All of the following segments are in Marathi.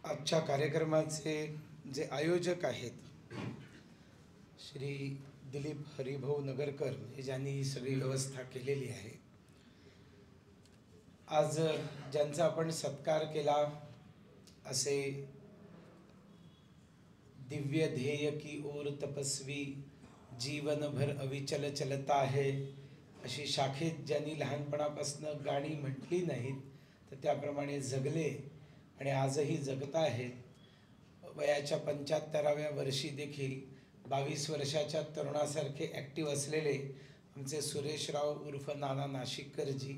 आजच्या कार्यक्रमाचे जे आयोजक आहेत श्री दिलीप हरिभाऊ नगरकर हे ज्यांनी ही सगळी व्यवस्था केलेली आहे। आज ज्यांचा आपण सत्कार केला असे दिव्य ध्येय की ओर तपस्वी जीवन भर अविचल चलता है अशी शाखेत ज्यांनी लहानपणापासून गाणी म्हटली नाहीत तर त्याप्रमाणे जगले आणि आजही जगत आहेत। वयाच्या 75व्या वर्षी देखील 22 वर्षाच्या तरुणासारखे ॲक्टिव्ह असलेले आमचे सुरेशराव उर्फ नाना नाशिककरजी,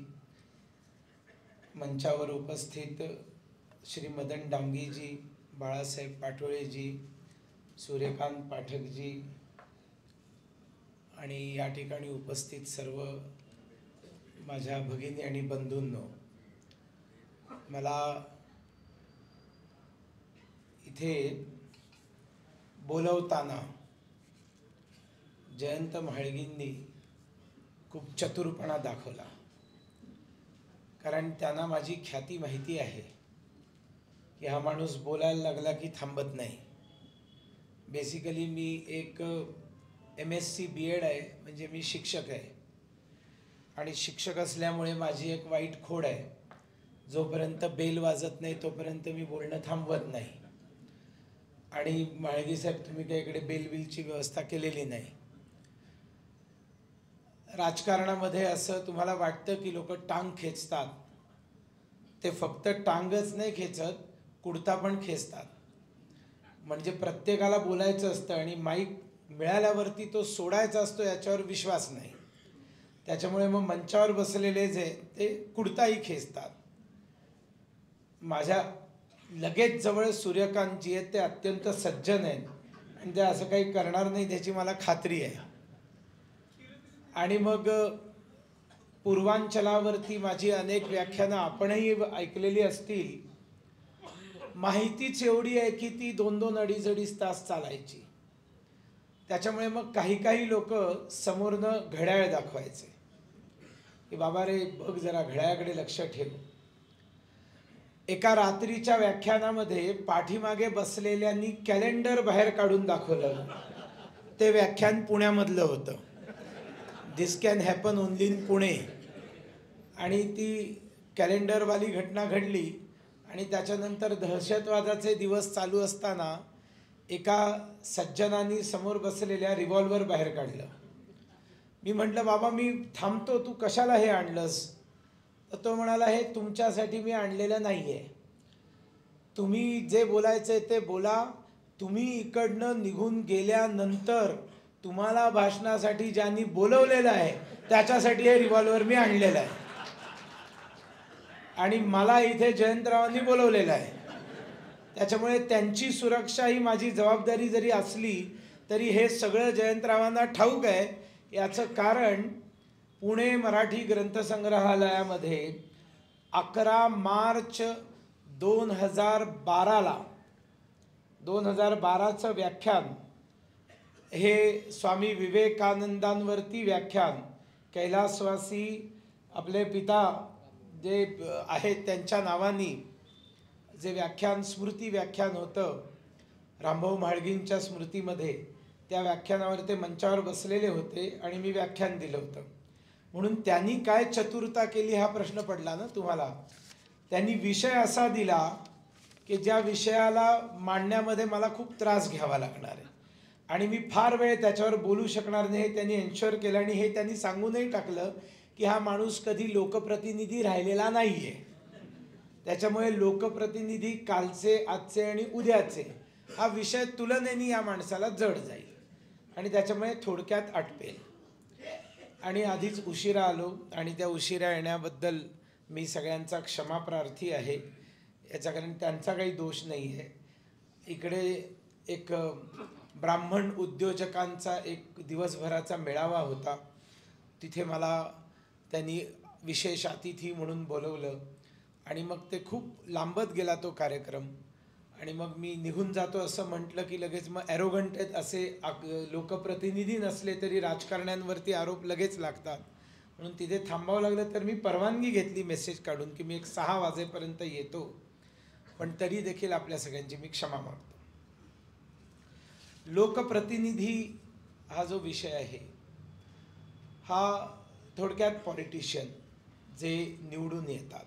मंचावर उपस्थित श्री मदन डांगीजी, बाळासाहेब पाटोळेजी, सूर्यकांत पाठकजी आणि या ठिकाणी उपस्थित सर्व माझ्या भगिनी आणि बंधूंनो, मला इथे बोलवताना जयंत म्हाळगींनी खूप चतुरपणा दाखवला, कारण त्यांना माझी ख्याती माहिती आहे की हा माणूस बोलायला लागला की थांबत नाही। बेसिकली मी एक MSc BEd आहे, म्हणजे मी शिक्षक आहे आणि शिक्षक असल्यामुळे माझी एक वाईट खोड आहे, जोपर्यंत बेल वाजत नाही तोपर्यंत मी बोलणं थांबवत नाही। आणि म्हाळगी साहेब, तुम्ही काही इकडे बेल बिलची व्यवस्था केलेली नाही। राजकारणामध्ये असं तुम्हाला वाटतं की लोक टांग खेचतात, ते फक्त टांगच नाही खेचत, कुडता पण खेचतात। म्हणजे प्रत्येकाला बोलायचं असतं आणि माईक मिळाल्यावरती तो सोडायचा असतो याच्यावर विश्वास नाही, त्याच्यामुळे मग मंचावर बसलेले जे ते कुडताही खेचतात। माझ्या लगेच जवळ सूर्यकांतजी आहेत, ते अत्यंत सज्जन आहेत आणि ते असं काही करणार नाही त्याची मला खात्री आहे। आणि मग पूर्वांचलावरती माझी अनेक व्याख्यानं आपणही ऐकलेली असतील। माहितीच एवढी आहे की ती 2-2 अडीच तास चालायची, त्याच्यामुळे मग काही लोक समोरनं घड्याळ दाखवायचे की बाबा रे बघ जरा घड्याळाकडे लक्ष ठेव। एका रात्रीच्या व्याख्यानामध्ये पाठीमागे बसलेल्यांनी कॅलेंडर बाहेर काढून दाखवलं, ते व्याख्यान पुण्यामधलं होतं, this can happen only in Pune. आणि ती कॅलेंडरवाली घटना घडली आणि त्याच्यानंतर दहशतवादाचे दिवस चालू असताना एका सज्जनांनी समोर बसलेल्या रिव्हॉल्वर बाहेर काढलं। मी म्हटलं बाबा मी थांबतो, तू कशाला हे आणलंस? तर तो म्हणाला, हे तुमच्यासाठी मी आणलेलं नाही आहे, तुम्ही जे बोलायचं ते बोला, तुम्ही इकडनं निघून गेल्यानंतर तुम्हाला भाषणासाठी ज्यांनी बोलवलेलं आहे त्याच्यासाठी हे रिव्हॉल्वर मी आणलेलं आहे आणि मला इथे जयंतरावांनी बोलवलेलं आहे, त्याच्यामुळे त्यांची सुरक्षा ही माझी जबाबदारी जरी असली तरी हे सगळं जयंतरावांना ठाऊक आहे। याचं कारण पुणे मराठी ग्रंथसंग्रहालयामध्ये 11 मार्च 2012ला 2012चं व्याख्यान हे स्वामी विवेकानंदांवरती व्याख्यान कैलासवासी आपले पिता जे आहेत त्यांच्या नावानी जे व्याख्यान स्मृती व्याख्यान होतं रामभाऊ म्हाळगींच्या स्मृतीमध्ये, त्या व्याख्यानावर ते मंचावर बसलेले होते आणि मी व्याख्यान दिलं होतं। म्हणून त्यांनी काय चतुरता केली हा प्रश्न पडला ना तुम्हाला। त्यांनी विषय असा दिला की ज्या विषयाला मांडण्यामध्ये मला खूप त्रास घ्यावा लागणार आहे आणि मी फार वेळ त्याच्यावर बोलू शकणार नाही, हे त्यांनी एन्श्योर केलं। आणि हे त्यांनी सांगूनही टाकलं की हा माणूस कधी लोकप्रतिनिधी राहिलेला नाही आहे, त्याच्यामुळे लोकप्रतिनिधी कालचे, आजचे आणि उद्याचे हा विषय तुलनेने या माणसाला जड जाईल आणि त्याच्यामुळे थोडक्यात आटपेल। आणि आधीच उशिरा आलो आणि त्या उशिरा येण्याबद्दल मी सगळ्यांचा क्षमाप्रार्थी आहे, याचा कारण त्यांचा काही दोष नाही आहे। इकडे एक ब्राह्मण उद्योजकांचा एक दिवसभराचा मेळावा होता, तिथे मला त्यांनी विशेष अतिथी म्हणून बोलवलं आणि मग ते खूप लांबत गेला तो कार्यक्रम। आणि मग मी निघून जातो असं म्हटलं की लगेच मग ॲरोगंट आहेत असे लोकप्रतिनिधी नसले तरी राजकारण्यांवरती आरोप लगेच लागतात, म्हणून तिथे थांबावं लागलं। तर मी परवानगी घेतली मेसेज काढून की मी एक 6 वाजेपर्यंत येतो, पण तरी देखील आपल्या सगळ्यांची मी क्षमा मागतो. लोकप्रतिनिधी हा जो विषय आहे हा थोडक्यात पॉलिटिशियन जे निवडून येतात.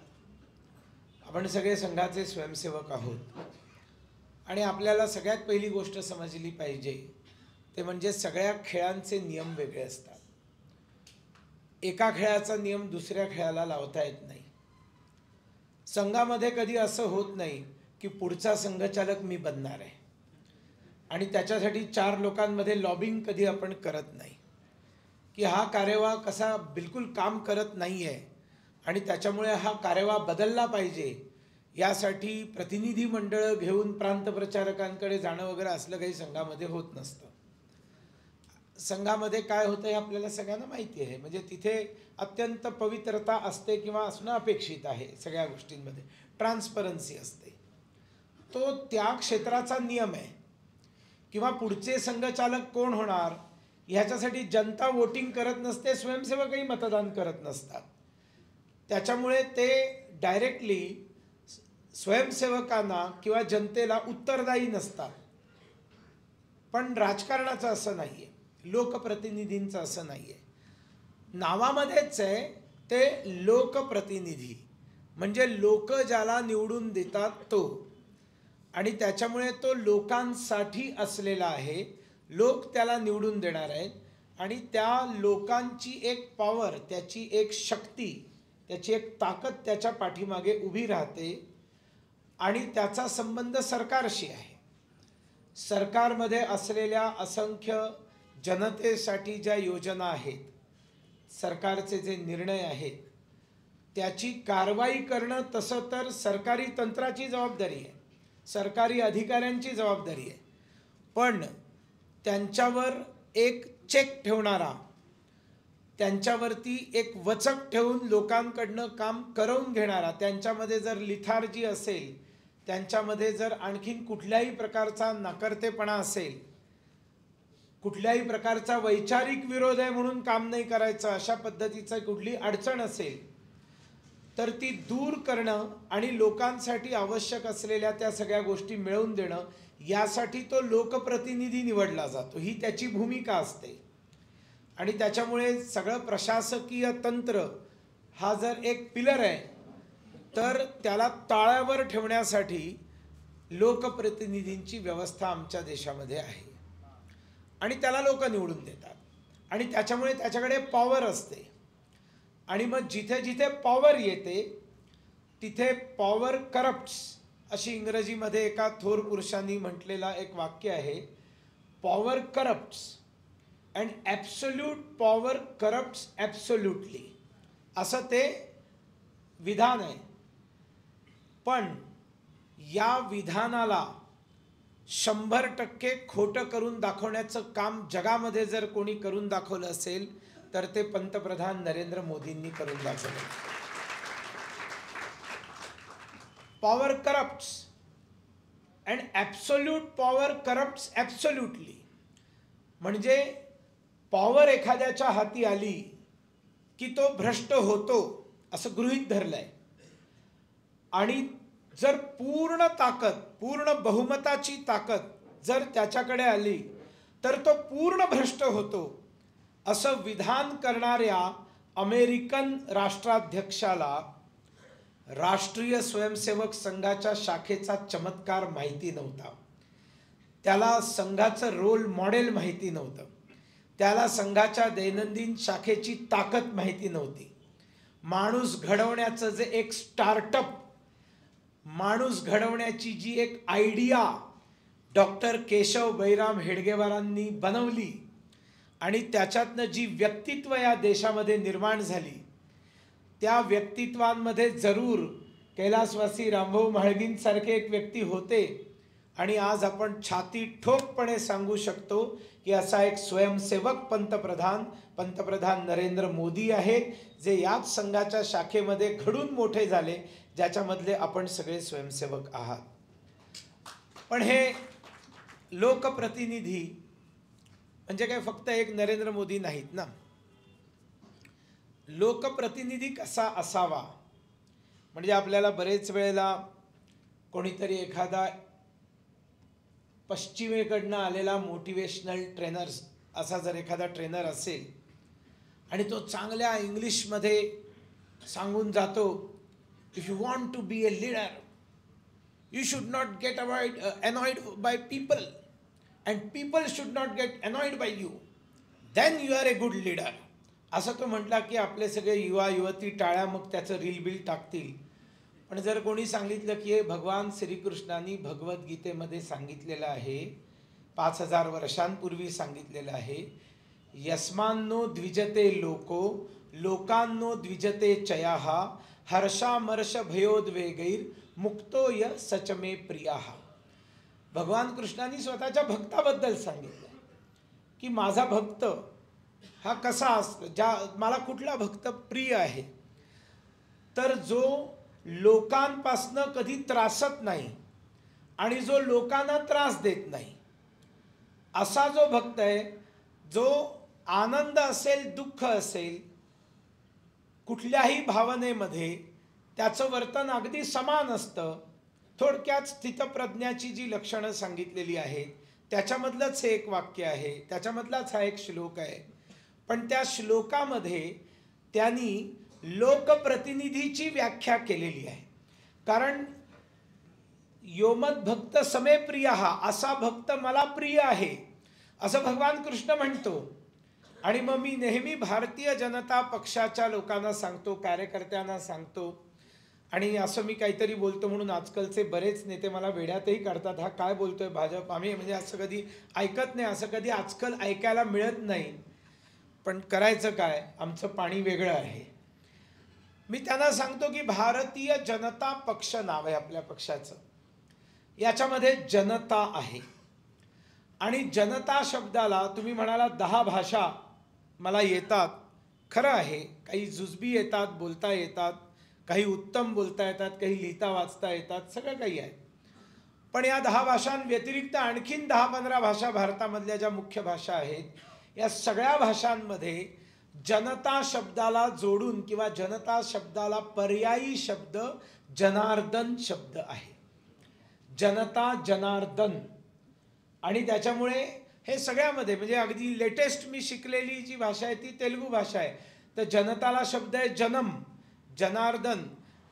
आपण सगळे संघाचे स्वयंसेवक आहोत आणि आपल्याला सगळ्यात पहिली गोष्ट समजली पाहिजे ते म्हणजे सगळ्या खेळांचे नियम वेगळे असतात. एका खेळाचा नियम दुसऱ्या खेळाला लावता येत नाही. संघामध्ये कधी असं होत नाही की पुढचा संघचालक मी बनणार आहे आणि त्याच्यासाठी 4 लोकांमध्ये लॉबिंग कधी आपण करत नाही की हा कार्यवाह कसा बिलकुल काम करत नाही आहे आणि त्याच्यामुळे हा कार्यवाह बदलला पाहिजे. यासाठी प्रतिनिधी मंडळ घेऊन प्रांत प्रचारकांकडे जाणं वगैरे असलं काही संघामध्ये होत नसतं. संघामध्ये काय होतं हे आपल्याला सगळ्यांना माहिती आहे. म्हणजे तिथे अत्यंत पवित्रता असते किंवा असणं अपेक्षित आहे. सगळ्या गोष्टींमध्ये ट्रान्सपरन्सी असते. तो त्या क्षेत्राचा नियम आहे. किंवा पुढचे संघचालक कोण होणार ह्याच्यासाठी जनता वोटिंग करत नसते, स्वयंसेवकही मतदान करत नसतात. त्याच्यामुळे ते डायरेक्टली स्वयंसेवकांना किंवा जनतेला उत्तरदायी नसतात. पण राजकारणाचं असं नाही आहे, लोकप्रतिनिधींचं असं नाही आहे. नावामध्येच आहे ते लोकप्रतिनिधी, म्हणजे लोक ज्याला निवडून देतात तो, आणि त्याच्यामुळे तो लोकांसाठी असलेला आहे. लोक त्याला निवडून देणार आहेत आणि त्या लोकांची एक पॉवर, त्याची एक शक्ती, त्याची एक ताकद त्याच्या पाठीमागे उभी राहते आणि त्याचा संबंध सरकारशी आहे. सरकारमध्ये असलेल्या असंख्य जनतेसाठी ज्या योजना आहेत, सरकारचे जे निर्णय आहेत, त्याची कारवाई करणं तसं तर सरकारी तंत्राची जबाबदारी आहे, सरकारी अधिकाऱ्यांची जबाबदारी आहे. पण त्यांच्यावर एक चेक ठेवणारा, त्यांच्यावरती एक वचक ठेवून लोकांकडनं काम करवून घेणारा, त्यांच्यामध्ये जर लिथार्जी असेल, त्यांच्यामध्ये जर आणखीन कुठल्याही प्रकारचा नाकर्तेपणा असेल, कुठल्याही प्रकारचा वैचारिक विरोध आहे म्हणून काम नाही करायचं, अशा पद्धतीचं कुठली अडचण असेल तर ती दूर करणं आणि लोकांसाठी आवश्यक असलेल्या त्या सगळ्या गोष्टी मिळवून देणं, यासाठी तो लोकप्रतिनिधी निवडला जातो. ही त्याची भूमिका असते. आणि त्याच्यामुळे सगळं प्रशासकीय तंत्र हा जर एक पिलर आहे तर त्याला ताळ्यावर ठेवण्यासाठी लोकप्रतिनिधींची व्यवस्था आमच्या देशामध्ये आहे आणि त्याला लोक निवडून देतात आणि त्याच्यामुळे त्याच्याकडे पॉवर असते. आणि मग जिथे जिथे पॉवर येते तिथे पॉवर करप्ट्स, अशी इंग्रजीमध्ये एका थोर पुरुषांनी म्हटलेला एक वाक्य आहे, power corrupts and absolute power corrupts absolutely, असं ते विधान आहे. पण या विधानाला 100% खोटं करून दाखवण्याचं काम जगामध्ये जर कोणी करून दाखवलं असेल तर ते पंतप्रधान नरेंद्र मोदींनी करून दाखवलं. Power corrupts and absolute power corrupts absolutely, म्हणजे पॉवर एखाद्याच्या हाती आली की तो भ्रष्ट होतो असं गृहीत धरलंय. आणि जर पूर्ण ताकद, पूर्ण बहुमताची ताकद जर त्याच्याकडे आली तर तो पूर्ण भ्रष्ट होतो असं विधान करणाऱ्या अमेरिकन राष्ट्राध्यक्षाला राष्ट्रीय स्वयंसेवक संघाच्या शाखेचा चमत्कार माहिती नव्हता. त्याला संघाचं रोल मॉडेल माहिती नव्हतं. त्याला संघाच्या दैनंदिन शाखेची ताकद माहिती नव्हती. माणूस घडवण्याचं जे एक स्टार्टअप, माणूस घडवण्याची जी एक आयडिया डॉक्टर केशव बैराम हेडगेवारांनी बनवली आणि त्याच्यातनं जी व्यक्तित्व या देशामध्ये निर्माण झाली, त्या व्यक्तित्वांमध्ये जरूर कैलासवासी रामभाऊ म्हाळगींसारखे एक व्यक्ती होते. आणि आज आपण छाती ठोकपणे सांगू शकतो की असा एक स्वयंसेवक पंतप्रधान नरेंद्र मोदी आहेत, जे याच संघाच्या शाखेमध्ये घडून मोठे झाले, ज्याच्यामधले आपण सगळे स्वयंसेवक आहात. पण हे लोकप्रतिनिधी म्हणजे काय फक्त एक नरेंद्र मोदी नाहीत ना. लोकप्रतिनिधी कसा असावा म्हणजे आपल्याला बरेच वेळेला कोणीतरी एखादा पश्चिमेकडनं आलेला मोटिवेशनल ट्रेनर्स असा जर एखादा ट्रेनर असेल आणि तो चांगल्या इंग्लिशमध्ये सांगून जातो, if you want to be a leader you should not get annoyed by people and people should not get annoyed by you, then you are a good leader, असं तो म्हटला की आपले सगळे युवा युवती टाळ्या मग त्याचं रील बिल टाकतील. पण जर कोणी सांगितलं की हे भगवान श्रीकृष्णांनी भगवद्गीतेमध्ये सांगितलेलं आहे, 5000 वर्षांपूर्वी सांगितलेलं आहे, यस्मान्नो द्विजते लोको लोकांनो द्विजते चयाः हर्षामर्ष भयोद्वेगैर मुक्तो य सचमे प्रियाः. भगवान कृष्णांनी स्वतःच्या भक्ताबद्दल सांगितलं की माझा भक्त हा कसा असतो, मला कुठला भक्त प्रिय आहे, तर जो लोकांपासनं कधी त्रासत नाही आणि जो लोकांना त्रास देत नाही, असा जो भक्त आहे, जो आनंद असेल दुःख असेल कुठल्याही भावनेमध्ये त्याचं वर्तन अगदी समान असतं. थोडक्यात स्थितप्रज्ञाची जी लक्षणं सांगितलेली आहेत त्याच्यामधलंच हे एक वाक्य आहे, त्याच्यामधलाच हा एक श्लोक आहे. पण त्या श्लोकामध्ये त्यांनी लोकप्रतिनिधीची व्याख्या केलेली आहे. कारण योमद भक्त समे प्रिय, असा भक्त मला प्रिय आहे असं भगवान कृष्ण म्हणतो. आणि मग मी नेहमी भारतीय जनता पक्षाच्या लोकांना सांगतो, कार्यकर्त्यांना सांगतो, आणि असं मी काहीतरी बोलतो म्हणून आजकालचे बरेच नेते मला वेड्यातही काढतात, हा काय बोलतोय भाजप, आम्ही म्हणजे असं कधी ऐकत नाही, असं कधी आजकाल ऐकायला मिळत नाही. पण करायचं काय, आमचं पाणी वेगळं आहे. मी त्यांना सांगतो की भारतीय जनता पक्ष नाव आहे आपल्या पक्षाचं, याच्यामध्ये जनता आहे. आणि जनता शब्दाला तुम्ही म्हणाला 10 भाषा मला येतात, खरं आहे, काही जुजबी येतात, बोलता येतात, काही उत्तम बोलता येतात, काही लिहिता वाचता येतात, सगळं काही आहे. पण या 10 भाषांव्यतिरिक्त आणखीन 10-15 भाषा भारतामधल्या ज्या मुख्य भाषा आहेत, या सगळ्या भाषांमध्ये जनता शब्दाला जोडून किंवा जनता शब्दाला पर्यायी शब्द जनार्दन शब्द आहे. जनता, जनार्दन. आणि त्याच्यामुळे हे सगळ्यामध्ये म्हणजे अगदी लेटेस्ट मी शिकलेली जी भाषा आहे ती तेलुगू भाषा आहे. तर जनताला शब्द आहे जनम, जनार्दन.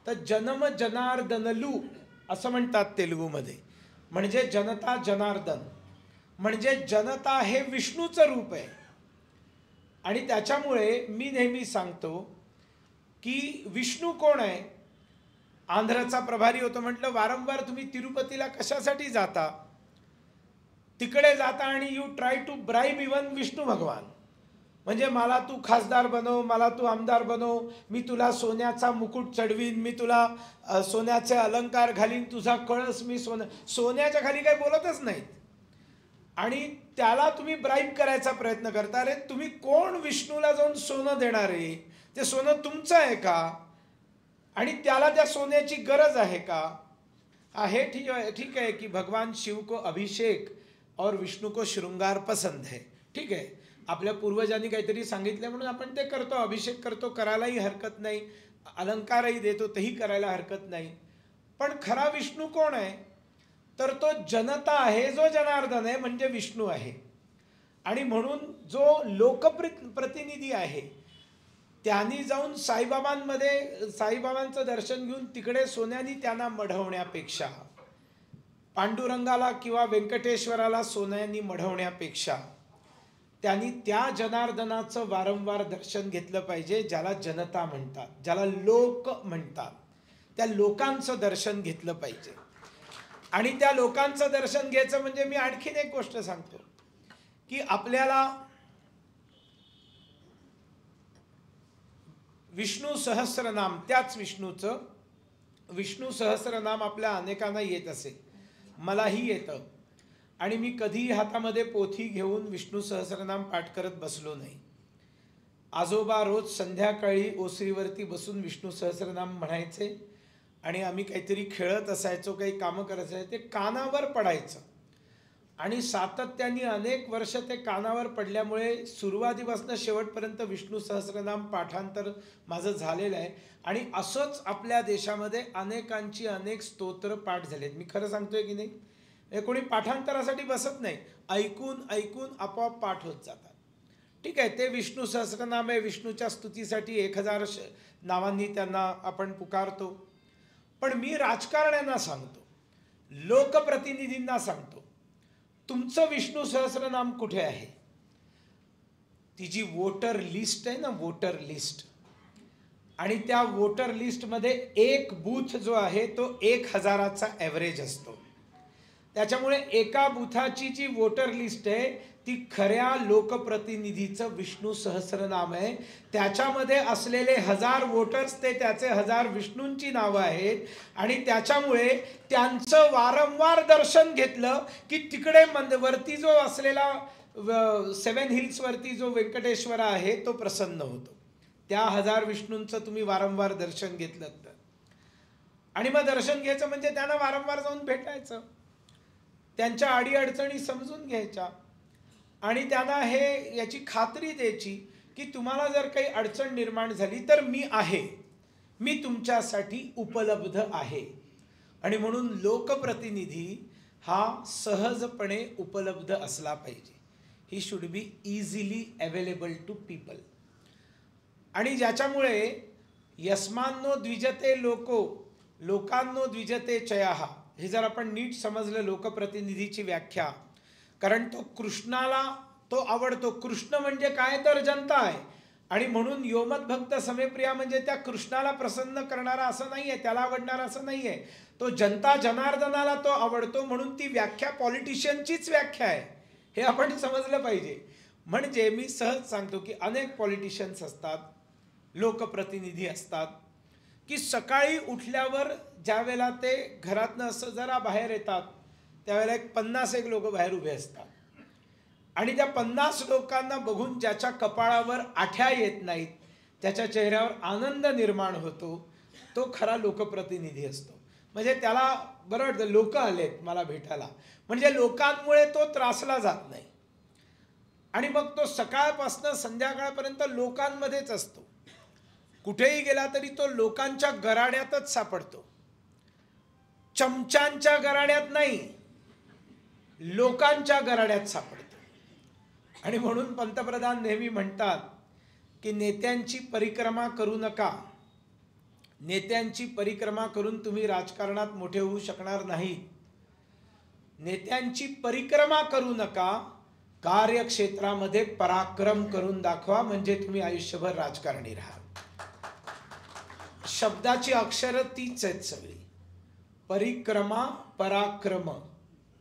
तर जनम जनार्दनलू असं म्हणतात तेलुगूमध्ये, म्हणजे जनता जनार्दन, म्हणजे जनता हे विष्णूचं रूप आहे. आणि त्याच्यामुळे मी नेहमी सांगतो की विष्णू कोण आहे. आंध्रचा प्रभारी होतो, म्हटलं वारंवार तुम्ही तिरुपतीला कशासाठी जाता, तिकडे जाता आणि you try to bribe even Vishnu bhagwan, म्हणजे मला तू खासदार बनव, मला तू आमदार बनव, मी तुला सोन्याचा मुकुट चढवीन, मी तुला सोन्याचे अलंकार घालीन, तुझा कळस मी सोन्याच्या खाली काही बोलतच नाहीत. आणि त्याला तुम्ही ब्राइब करायचा प्रयत्न करता. अरे तुम्ही कोण विष्णूला जाऊन सोनं देणार आहे, ते सोनं तुमचं आहे का, आणि त्याला त्या सोन्याची गरज आहे का. हे ठीक है कि भगवान शिव को अभिषेक और विष्णु को श्रृंगार पसंद है, ठीक आहे, आपल्या पूर्वजांनी काहीतरी सांगितलं म्हणून आपण ते करतो, अभिषेक करतो, करायलाही हरकत नाही, अलंकारही देतो, तेही करायला हरकत नाही. पण खरा विष्णू कोण आहे, तर तो जनता आहे, जो जनार्दन आहे, म्हणजे विष्णू आहे. आणि म्हणून जो लोकप्रतिनिधी आहे त्यांनी जाऊन साईबाबांमध्ये साईबाबांचं दर्शन घेऊन तिकडे सोन्याने त्यांना मढवण्यापेक्षा, पांडुरंगाला किंवा व्यंकटेश्वराला सोन्याने मढवण्यापेक्षा त्यांनी त्या जनार्दनाचं वारंवार दर्शन घेतलं पाहिजे, ज्याला जनता म्हणतात, ज्याला लोक म्हणतात. त्या लोकांचं दर्शन घेतलं पाहिजे. आणि त्या लोकांचं दर्शन घ्यायचं म्हणजे मी आणखीन एक गोष्ट सांगतो की आपल्याला विष्णू सहस्रनाम, त्याच विष्णूचं विष्णू सहस्रनाम आपल्या अनेकांना येत असेल, मलाही येतं. आणि मी कधीही हातामध्ये पोथी घेऊन विष्णू सहस्रनाम पाठ करत बसलो नाही. आजोबा रोज संध्याकाळी ओसरीवरती बसून विष्णू सहस्रनाम म्हणायचे आणि आम्ही काहीतरी खेळत असायचो, काही कामं करत असायचो, ते कानावर पडायचं. आणि सातत्याने अनेक वर्ष ते कानावर पडल्यामुळे सुरुवातीपासून शेवटपर्यंत विष्णू सहस्रनाम पाठांतर माझं झालेलं आहे. आणि असंच आपल्या देशामध्ये अनेकांची अनेक स्तोत्र पाठ झालेत. मी खरं सांगतोय की नाही, हे कोणी पाठांतरासाठी बसत नाही, ऐकून ऐकून आपोआप पाठ होत जातात. ठीक आहे, ते विष्णू सहस्रनाम आहे, विष्णूच्या स्तुतीसाठी 1000 नावांनी त्यांना आपण पुकारतो. पण मी राजकारण्यांना सांगतो, लोकप्रतिनिधींना सांगतो, तुमचं विष्णू सहस्रनाम कुठे आहे? ती जी वोटर लिस्ट आहे ना, वोटर लिस्ट, आणि त्या वोटर लिस्टमध्ये एक बूथ जो आहे तो 1000चा ॲव्हरेज असतो. त्याच्यामुळे एका बूथाची जी वोटर लिस्ट आहे ती खऱ्या लोकप्रतिनिधीचं विष्णू सहस्रनाम आहे. त्याच्यामध्ये असलेले 1000 वोटर्स ते त्याचे 1000 विष्णूंची नावं आहेत. आणि त्याच्यामुळे त्यांचं वारंवार दर्शन घेतलं की तिकडे वरती जो असलेला 7 हिल्सवरती जो व्यंकटेश्वर आहे तो प्रसन्न होतो. त्या 1000 विष्णूंचं तुम्ही वारंवार दर्शन घेतलं तर. आणि मग दर्शन घ्यायचं म्हणजे त्यांना वारंवार जाऊन भेटायचं, त्यांच्या अडीअडचणी समजून घ्यायच्या आणि त्यांना हे याची खात्री द्यायची की तुम्हाला जर काही अडचण निर्माण झाली तर मी आहे, मी तुमच्यासाठी उपलब्ध आहे. आणि म्हणून लोकप्रतिनिधी हा सहजपणे उपलब्ध असला पाहिजे. He should be easily available to people. आणि ज्याच्यामुळे यस्मान्नो द्विजते लोको लोकांनो द्विजते चयाहा, हे जर आपण नीट समजलं लोकप्रतिनिधीची व्याख्या, कारण तो कृष्णाला तो आवडतो. कृष्ण म्हणजे काय तर जनता आहे. आणि म्हणून योमत भक्त समेप्रिया म्हणजे त्या कृष्णाला प्रसन्न करणारा असं नाही आहे, त्याला आवडणारा असं नाही आहे, तो जनता जनार्दनाला तो आवडतो. म्हणून ती व्याख्या पॉलिटिशियनचीच व्याख्या आहे, हे आपण समजलं पाहिजे. म्हणजे मी सहज सांगतो की अनेक पॉलिटिशियन्स असतात, लोकप्रतिनिधी असतात की सकाळी उठल्यावर ज्या वेळेला ते घरातनं असं जरा बाहेर येतात त्यावेळेला 50 लोक बाहेर उभे असतात. आणि त्या 50 लोकांना बघून ज्याच्या कपाळावर आठ्या येत नाहीत, त्याच्या चेहऱ्यावर आनंद निर्माण होतो, तो खरा लोकप्रतिनिधी असतो. म्हणजे त्याला बरं वाटतं लोक आलेत मला भेटायला, म्हणजे लोकांमुळे तो त्रासला जात नाही. आणि मग तो सकाळपासून संध्याकाळपर्यंत लोकांमध्येच असतो. कुठेही गेला तरी तो लोकांच्या गराड्यातच सापडतो, चमच्यांच्या गराड्यात नाही, लोकांच्या गराड्यात सापडतो. आणि म्हणून पंतप्रधान नेहमी म्हणतात की नेत्यांची परिक्रमा करू नका. नेत्यांची परिक्रमा करून तुम्ही राजकारणात मोठे होऊ शकणार नाही. नेत्यांची परिक्रमा करू नका, कार्यक्षेत्रामध्ये पराक्रम करून दाखवा, म्हणजे तुम्ही आयुष्यभर राजकारणी राहा. शब्दाची अक्षरं तीच आहेत सगळी, परिक्रमा पराक्रम.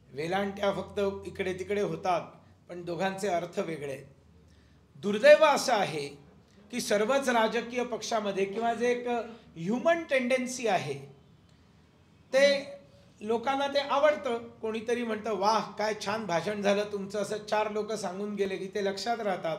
वेलांट्या फक्त इकडे तिकडे होतात पण दोघांचे अर्थ वेगळे आहेत. दुर्दैव असं आहे की सर्वच राजकीय पक्षामध्ये किंवा जे एक ह्युमन टेंडन्सी आहे ते लोकांना ते आवडतं. कोणीतरी म्हणतं वाह काय छान भाषण झालं तुमचं, असं 4 लोक सांगून गेले की ते लक्षात राहतात.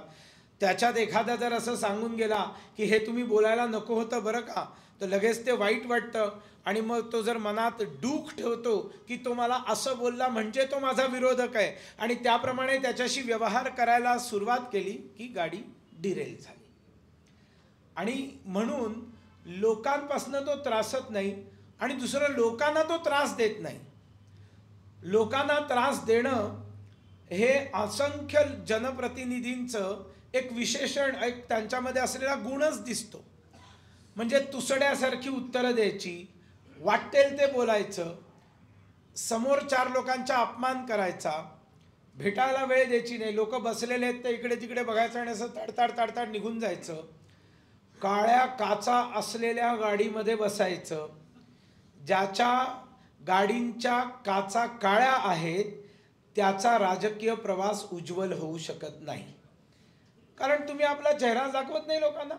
त्याच्यात एखादा जर असं सांगून गेला की हे तुम्ही बोलायला नको होतं बरं का, तर लगेच ते वाईट वाटतं. आणि मग तो जर मनात डूख ठेवतो की तो मला असं बोलला म्हणजे तो माझा विरोधक आहे, आणि त्याप्रमाणे त्याच्याशी व्यवहार करायला सुरुवात केली की गाडी डिरेल झाली. आणि म्हणून लोकांपासून तो त्रासत नाही आणि दुसरं लोकांना तो त्रास देत नाही. लोकांना त्रास देणं हे असंख्य जनप्रतिनिधींचं एक विशेषण, एक त्यांच्यामध्ये असलेला गुणच दिसतो. म्हणजे तुसड्यासारखी उत्तरं द्यायची, वाटेल ते बोलायचं, समोर 4 लोकांचा अपमान करायचा, भेटायला वेळ द्यायची नाही. लोक बसलेले आहेत तर इकडे तिकडे बघायचं आणि असं ताडताड निघून जायचं. काळ्या काचा असलेल्या गाडीमध्ये बसायचं. ज्याच्या गाडींच्या काचा काळ्या आहेत त्याचा राजकीय प्रवास उज्ज्वल होऊ शकत नाही, कारण तुम्ही आपला चेहरा दाखवत नाही लोकांना.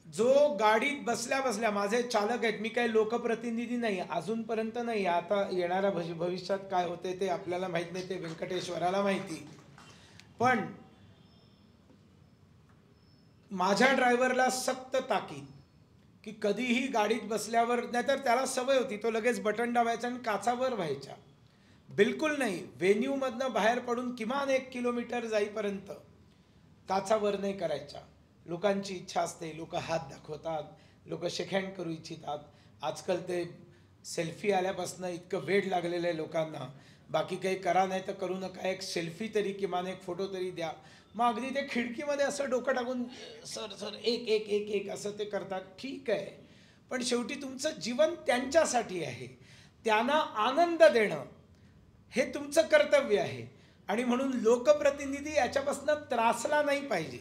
जो गाडीत बसल्या बसल्या, माझे चालक आहेत, मी काही लोकप्रतिनिधी नाही अजूनपर्यंत नाही, आता येणाऱ्या भविष्यात काय होते ते आपल्याला माहित नाही, ते व्यंकटेश्वराला माहिती. पण माझ्या ड्रायव्हरला सक्त ताकीद की कधीही गाडीत बसल्यावर, नाहीतर त्याला सवय होती तो लगेच बटन दाबायचा आणि काचावर व्हायच्या, बिलकुल नाही. व्हेन्यूमधनं बाहेर पडून किमान 1 किलोमीटर जाईपर्यंत काचा वर नाही करायच्या. लोकांची इच्छा असते, लोक हात दाखवतात, लोक शेकहँड करू इच्छितात. आजकाल ते सेल्फी आल्यापासून इतकं वेड लागलेलं आहे लोकांना. बाकी काही करा नाही तर करू नका, एक सेल्फी तरी किमान एक फोटो तरी द्या. मग अगदी ते खिडकीमध्ये असं डोकं टाकून सर सर एक एक एक एक असं ते करतात. ठीक आहे, पण शेवटी तुमचं जीवन त्यांच्यासाठी आहे. त्यांना आनंद देणं हे तुमचं कर्तव्य आहे. आणि म्हणून लोकप्रतिनिधी याच्यापासून त्रासला नाही पाहिजे,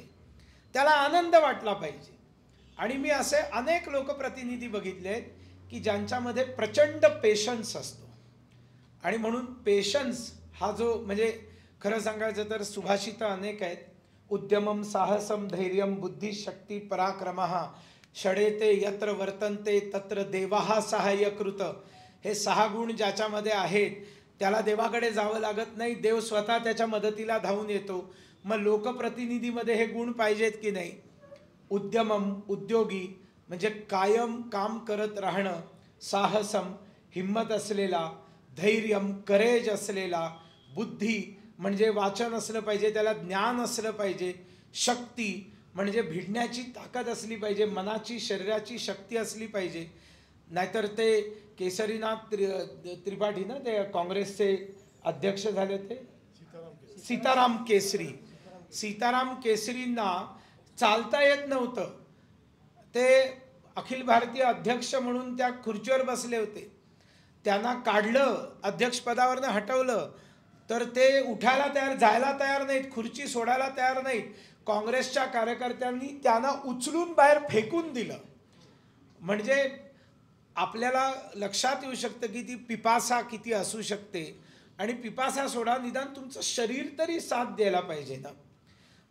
त्याला आनंद वाटला पाहिजे. आणि मी असे अनेक लोकप्रतिनिधी बघितले की ज्यांच्यामध्ये प्रचंड पेशन्स असतो. आणि म्हणून पेशन्स हा जो म्हणजे खरं सांगायचं तर सुभाषितं अनेक आहेत. उद्यमम साहसम धैर्यम बुद्धी शक्ती पराक्रमः षडेते यत्र वर्तन्ते तत्र देवाः सहाय्यकृत. हे 6 गुण ज्याच्यामध्ये आहेत त्याला देवाकडे जावं लागत नाही, देव स्वतः त्याच्या मदतीला धावून येतो. मग लोकप्रतिनिधीमध्ये हे गुण पाहिजेत की नाही? उद्यमम उद्योगी म्हणजे कायम काम करत राहणं, साहसम हिम्मत असलेला, धैर्यम करेज असलेला, बुद्धी म्हणजे वाचन असलं पाहिजे, त्याला ज्ञान असलं पाहिजे, शक्ती म्हणजे भिडण्याची ताकद असली पाहिजे, मनाची शरीराची शक्ती असली पाहिजे. नाहीतर ते केसरीनाथ त्रिपाठी ना, ते काँग्रेसचे अध्यक्ष झाले, ते सीताराम केसरी. सीताराम केसरींना चालता येत नव्हतं. ते अखिल भारतीय अध्यक्ष म्हणून त्या खुर्चीवर बसले होते. त्यांना काढलं, अध्यक्षपदावरनं हटवलं तर ते उठायला तयार, जायला तयार नाहीत, खुर्ची सोडायला तयार नाहीत. काँग्रेसच्या कार्यकर्त्यांनी त्यांना उचलून बाहेर फेकून दिलं. म्हणजे आपल्याला लक्षात येऊ शकतं की ती पिपासा किती असू शकते. आणि पिपासा सोडा, निदान तुमचं शरीर तरी साथ द्यायला पाहिजे ना.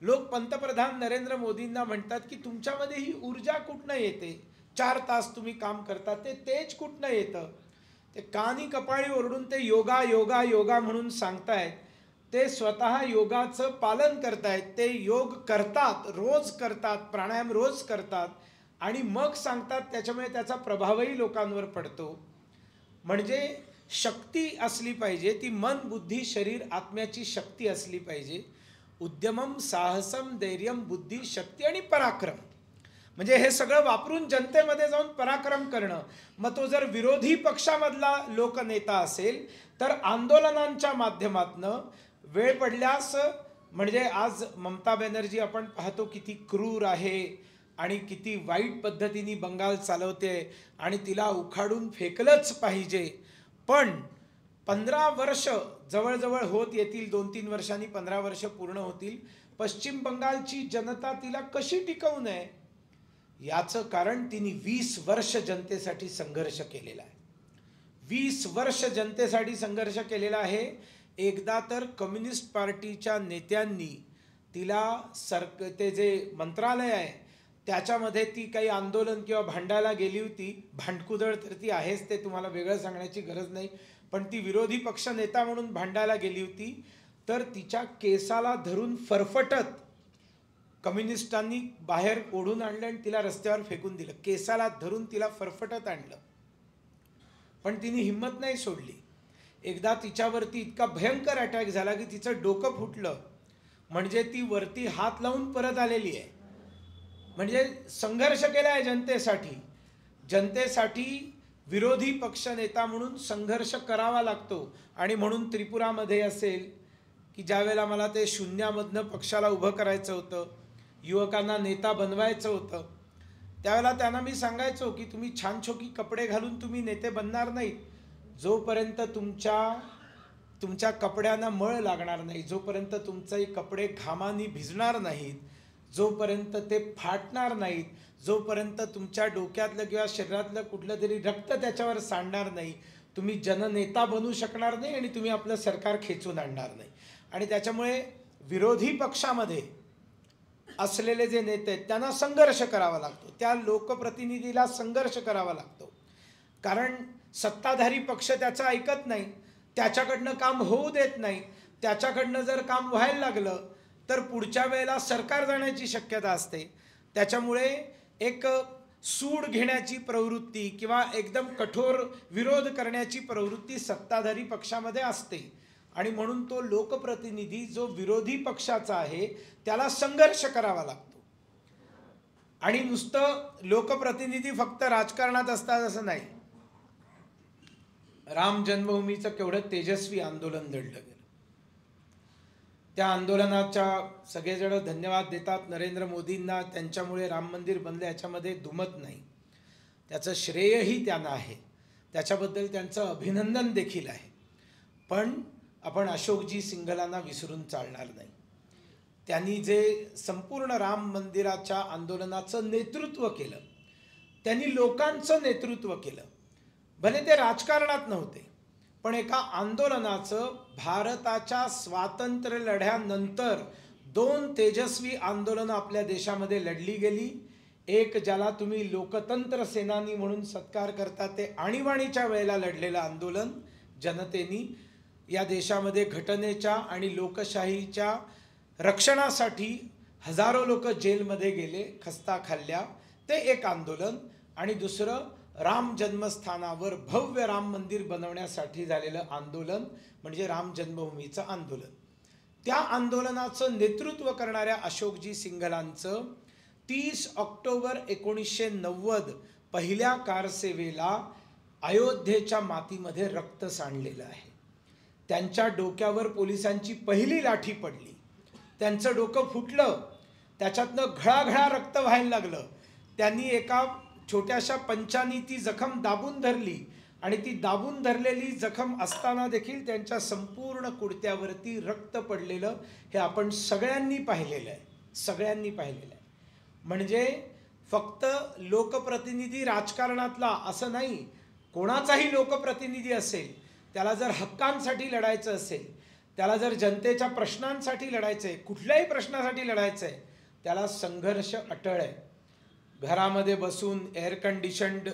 लोक पंतप्रधान नरेंद्र मोदींना म्हणतात की तुमच्यामध्ये ही ऊर्जा कुठनं येते, 4 तास तुम्ही काम करता, ते तेज कुठनं येतं? ते कानी कपाळी ओरडून ते योगा योगा योगा म्हणून सांगतायत. ते स्वतः योगाचं पालन करतायत, ते योग करतात, रोज करतात, प्राणायाम रोज करतात आणि मग सांगतात. त्याच्यामुळे त्याचा प्रभावही लोकांवर पडतो. म्हणजे शक्ती असली पाहिजे, ती मन बुद्धी शरीर आत्म्याची शक्ती असली पाहिजे. उद्यमम साहसम धैर्यम बुद्धी शक्ती आणि पराक्रम म्हणजे हे सगळं वापरून जनतेमध्ये जाऊन पराक्रम करणं. मग तो जर विरोधी पक्षामधला लोकनेता असेल तर आंदोलनांच्या माध्यमातनं वेळ पडल्यास, म्हणजे आज ममता बॅनर्जी आपण पाहतो किती क्रूर आहे आणि किती वाईट पद्धतीने बंगाल चालवते आणि तिला उखाडून फेकलंच पाहिजे. पण 15 वर्ष जवळजवळ होत येतील, 2-3 वर्षांनी 15 वर्ष पूर्ण होतील. पश्चिम बंगालची जनता तिला कशी टिकवू नये याचं कारण तिने 20 वर्ष जनतेसाठी संघर्ष केलेला आहे. 20 वर्ष जनतेसाठी संघर्ष केलेला आहे. एकदा तर कम्युनिस्ट पार्टीच्या नेत्यांनी तिला ते जे मंत्रालय आहे त्याच्यामध्ये ती काही आंदोलन किंवा भांडायला गेली होती. भांडकुदळ तर ती आहेच, ते तुम्हाला वेगळं सांगण्याची गरज नाही. पण ती विरोधी पक्ष नेता म्हणून भांडायला गेली होती. तर तिच्या केसाला धरून फरफटत कम्युनिस्टांनी बाहेर ओढून आणलं आणि तिला रस्त्यावर फेकून दिलं. केसाला धरून तिला फरफटत आणलं, पण तिने हिंमत नाही सोडली. एकदा तिच्यावरती इतका भयंकर अटॅक झाला की तिचं डोकं फुटलं. म्हणजे ती वरती हात लावून परत आलेली आहे. म्हणजे संघर्ष केला आहे जनतेसाठी. जनतेसाठी विरोधी पक्षनेता म्हणून संघर्ष करावा लागतो. आणि म्हणून त्रिपुरामध्ये असेल की ज्यावेळेला मला ते शून्यामधनं पक्षाला उभं करायचं होतं, युवकांना नेता बनवायचं होतं, त्यावेळेला त्यांना मी सांगायचो की तुम्ही छान छोकी कपडे घालून तुम्ही नेते बनणार नाहीत. जोपर्यंत तुमच्या कपड्यांना मळ लागणार नाही, जोपर्यंत तुमचे कपडे घामाने भिजणार नाहीत, जोपर्यंत ते फाटणार नाहीत, जोपर्यंत तुमच्या डोक्यातलं किंवा शरीरातलं कुठलं तरी रक्त त्याच्यावर सांडणार नाही, तुम्ही जननेता बनू शकणार नाही आणि तुम्ही आपलं सरकार खेचून आणणार नाही. आणि त्याच्यामुळे विरोधी पक्षामध्ये असलेले जे नेते आहेत त्यांना संघर्ष करावा लागतो. त्या लोकप्रतिनिधीला संघर्ष करावा लागतो. कारण सत्ताधारी पक्ष त्याचं ऐकत नाही, त्याच्याकडनं काम होऊ देत नाही. त्याच्याकडनं जर काम व्हायला लागलं तर पुढच्या वेळेला सरकार जाण्याची शक्यता असते. त्याच्यामुळे एक सूड घेण्याची प्रवृत्ती किंवा एकदम कठोर विरोध करण्याची प्रवृत्ती सत्ताधारी पक्षामध्ये असते आणि म्हणून तो लोकप्रतिनिधी जो विरोधी पक्षाचा आहे त्याला संघर्ष करावा लागतो. आणि नुसतं लोकप्रतिनिधी फक्त राजकारणात असतात असं नाही. राम जन्मभूमीचं केवढं तेजस्वी आंदोलन लढलं गेलं. त्या आंदोलनाच्या सगळेजण धन्यवाद देतात नरेंद्र मोदींना, त्यांच्यामुळे राम मंदिर बनलं याच्यामध्ये दुमत नाही. त्याचं श्रेयही त्यांना आहे, त्याच्याबद्दल त्यांचं अभिनंदन देखील आहे. पण आपण अशोकजी सिंघलांना विसरून चालणार नाही. त्यांनी जे संपूर्ण राम मंदिराच्या आंदोलनाचं नेतृत्व केलं, त्यांनी लोकांचं नेतृत्व केलं. भले ते राजकारणात नव्हते, पण एका आंदोलनाचं भारताच्या स्वातंत्र्य लढ्यानंतर 2 तेजस्वी आंदोलनं आपल्या देशामध्ये लढली गेली. एक ज्याला तुम्ही लोकतंत्र सेनानी म्हणून सत्कार करता ते आणीबाणीच्या वेळेला लढलेलं आंदोलन जनतेनी या देशामध्ये घटनेच्या आणि लोकशाहीच्या रक्षणासाठी हजारो लोक जेलमध्ये गेले, खस्ता खाल्ल्या, ते एक आंदोलन. आणि दुसरं राम जन्मस्थानावर भव्य राम मंदिर बनवण्यासाठी झालेलं आंदोलन म्हणजे राम जन्मभूमीचं आंदोलन. त्या आंदोलनाचं नेतृत्व करणाऱ्या अशोकजी सिंघलांचं 30 ऑक्टोबर 1990 पहिल्या कारसेवेला अयोध्येच्या मातीमध्ये रक्त सांडलेलं आहे. त्यांच्या डोक्यावर पोलिसांची पहिली लाठी पडली, त्यांचं डोकं फुटलं, त्याच्यातनं घळाघळा रक्त व्हायला लागलं. त्यांनी एका छोट्याशा पंचानी ती जखम दाबून धरली आणि ती दाबून धरलेली जखम असताना देखील त्यांच्या संपूर्ण कुडत्यावरती रक्त पडलेलं हे आपण सगळ्यांनी पाहिलेलं आहे, सगळ्यांनी पाहिलेलं आहे. म्हणजे फक्त लोकप्रतिनिधी राजकारणातला असं नाही, कोणाचाही लोकप्रतिनिधी असेल, त्याला जर हक्कांसाठी लढायचं असेल, त्याला जर जनतेच्या प्रश्नांसाठी लढायचं आहे, कुठल्याही प्रश्नासाठी लढायचं आहे, त्याला संघर्ष अटळ आहे. घरामध्ये बसून, एअर कंडिशन्ड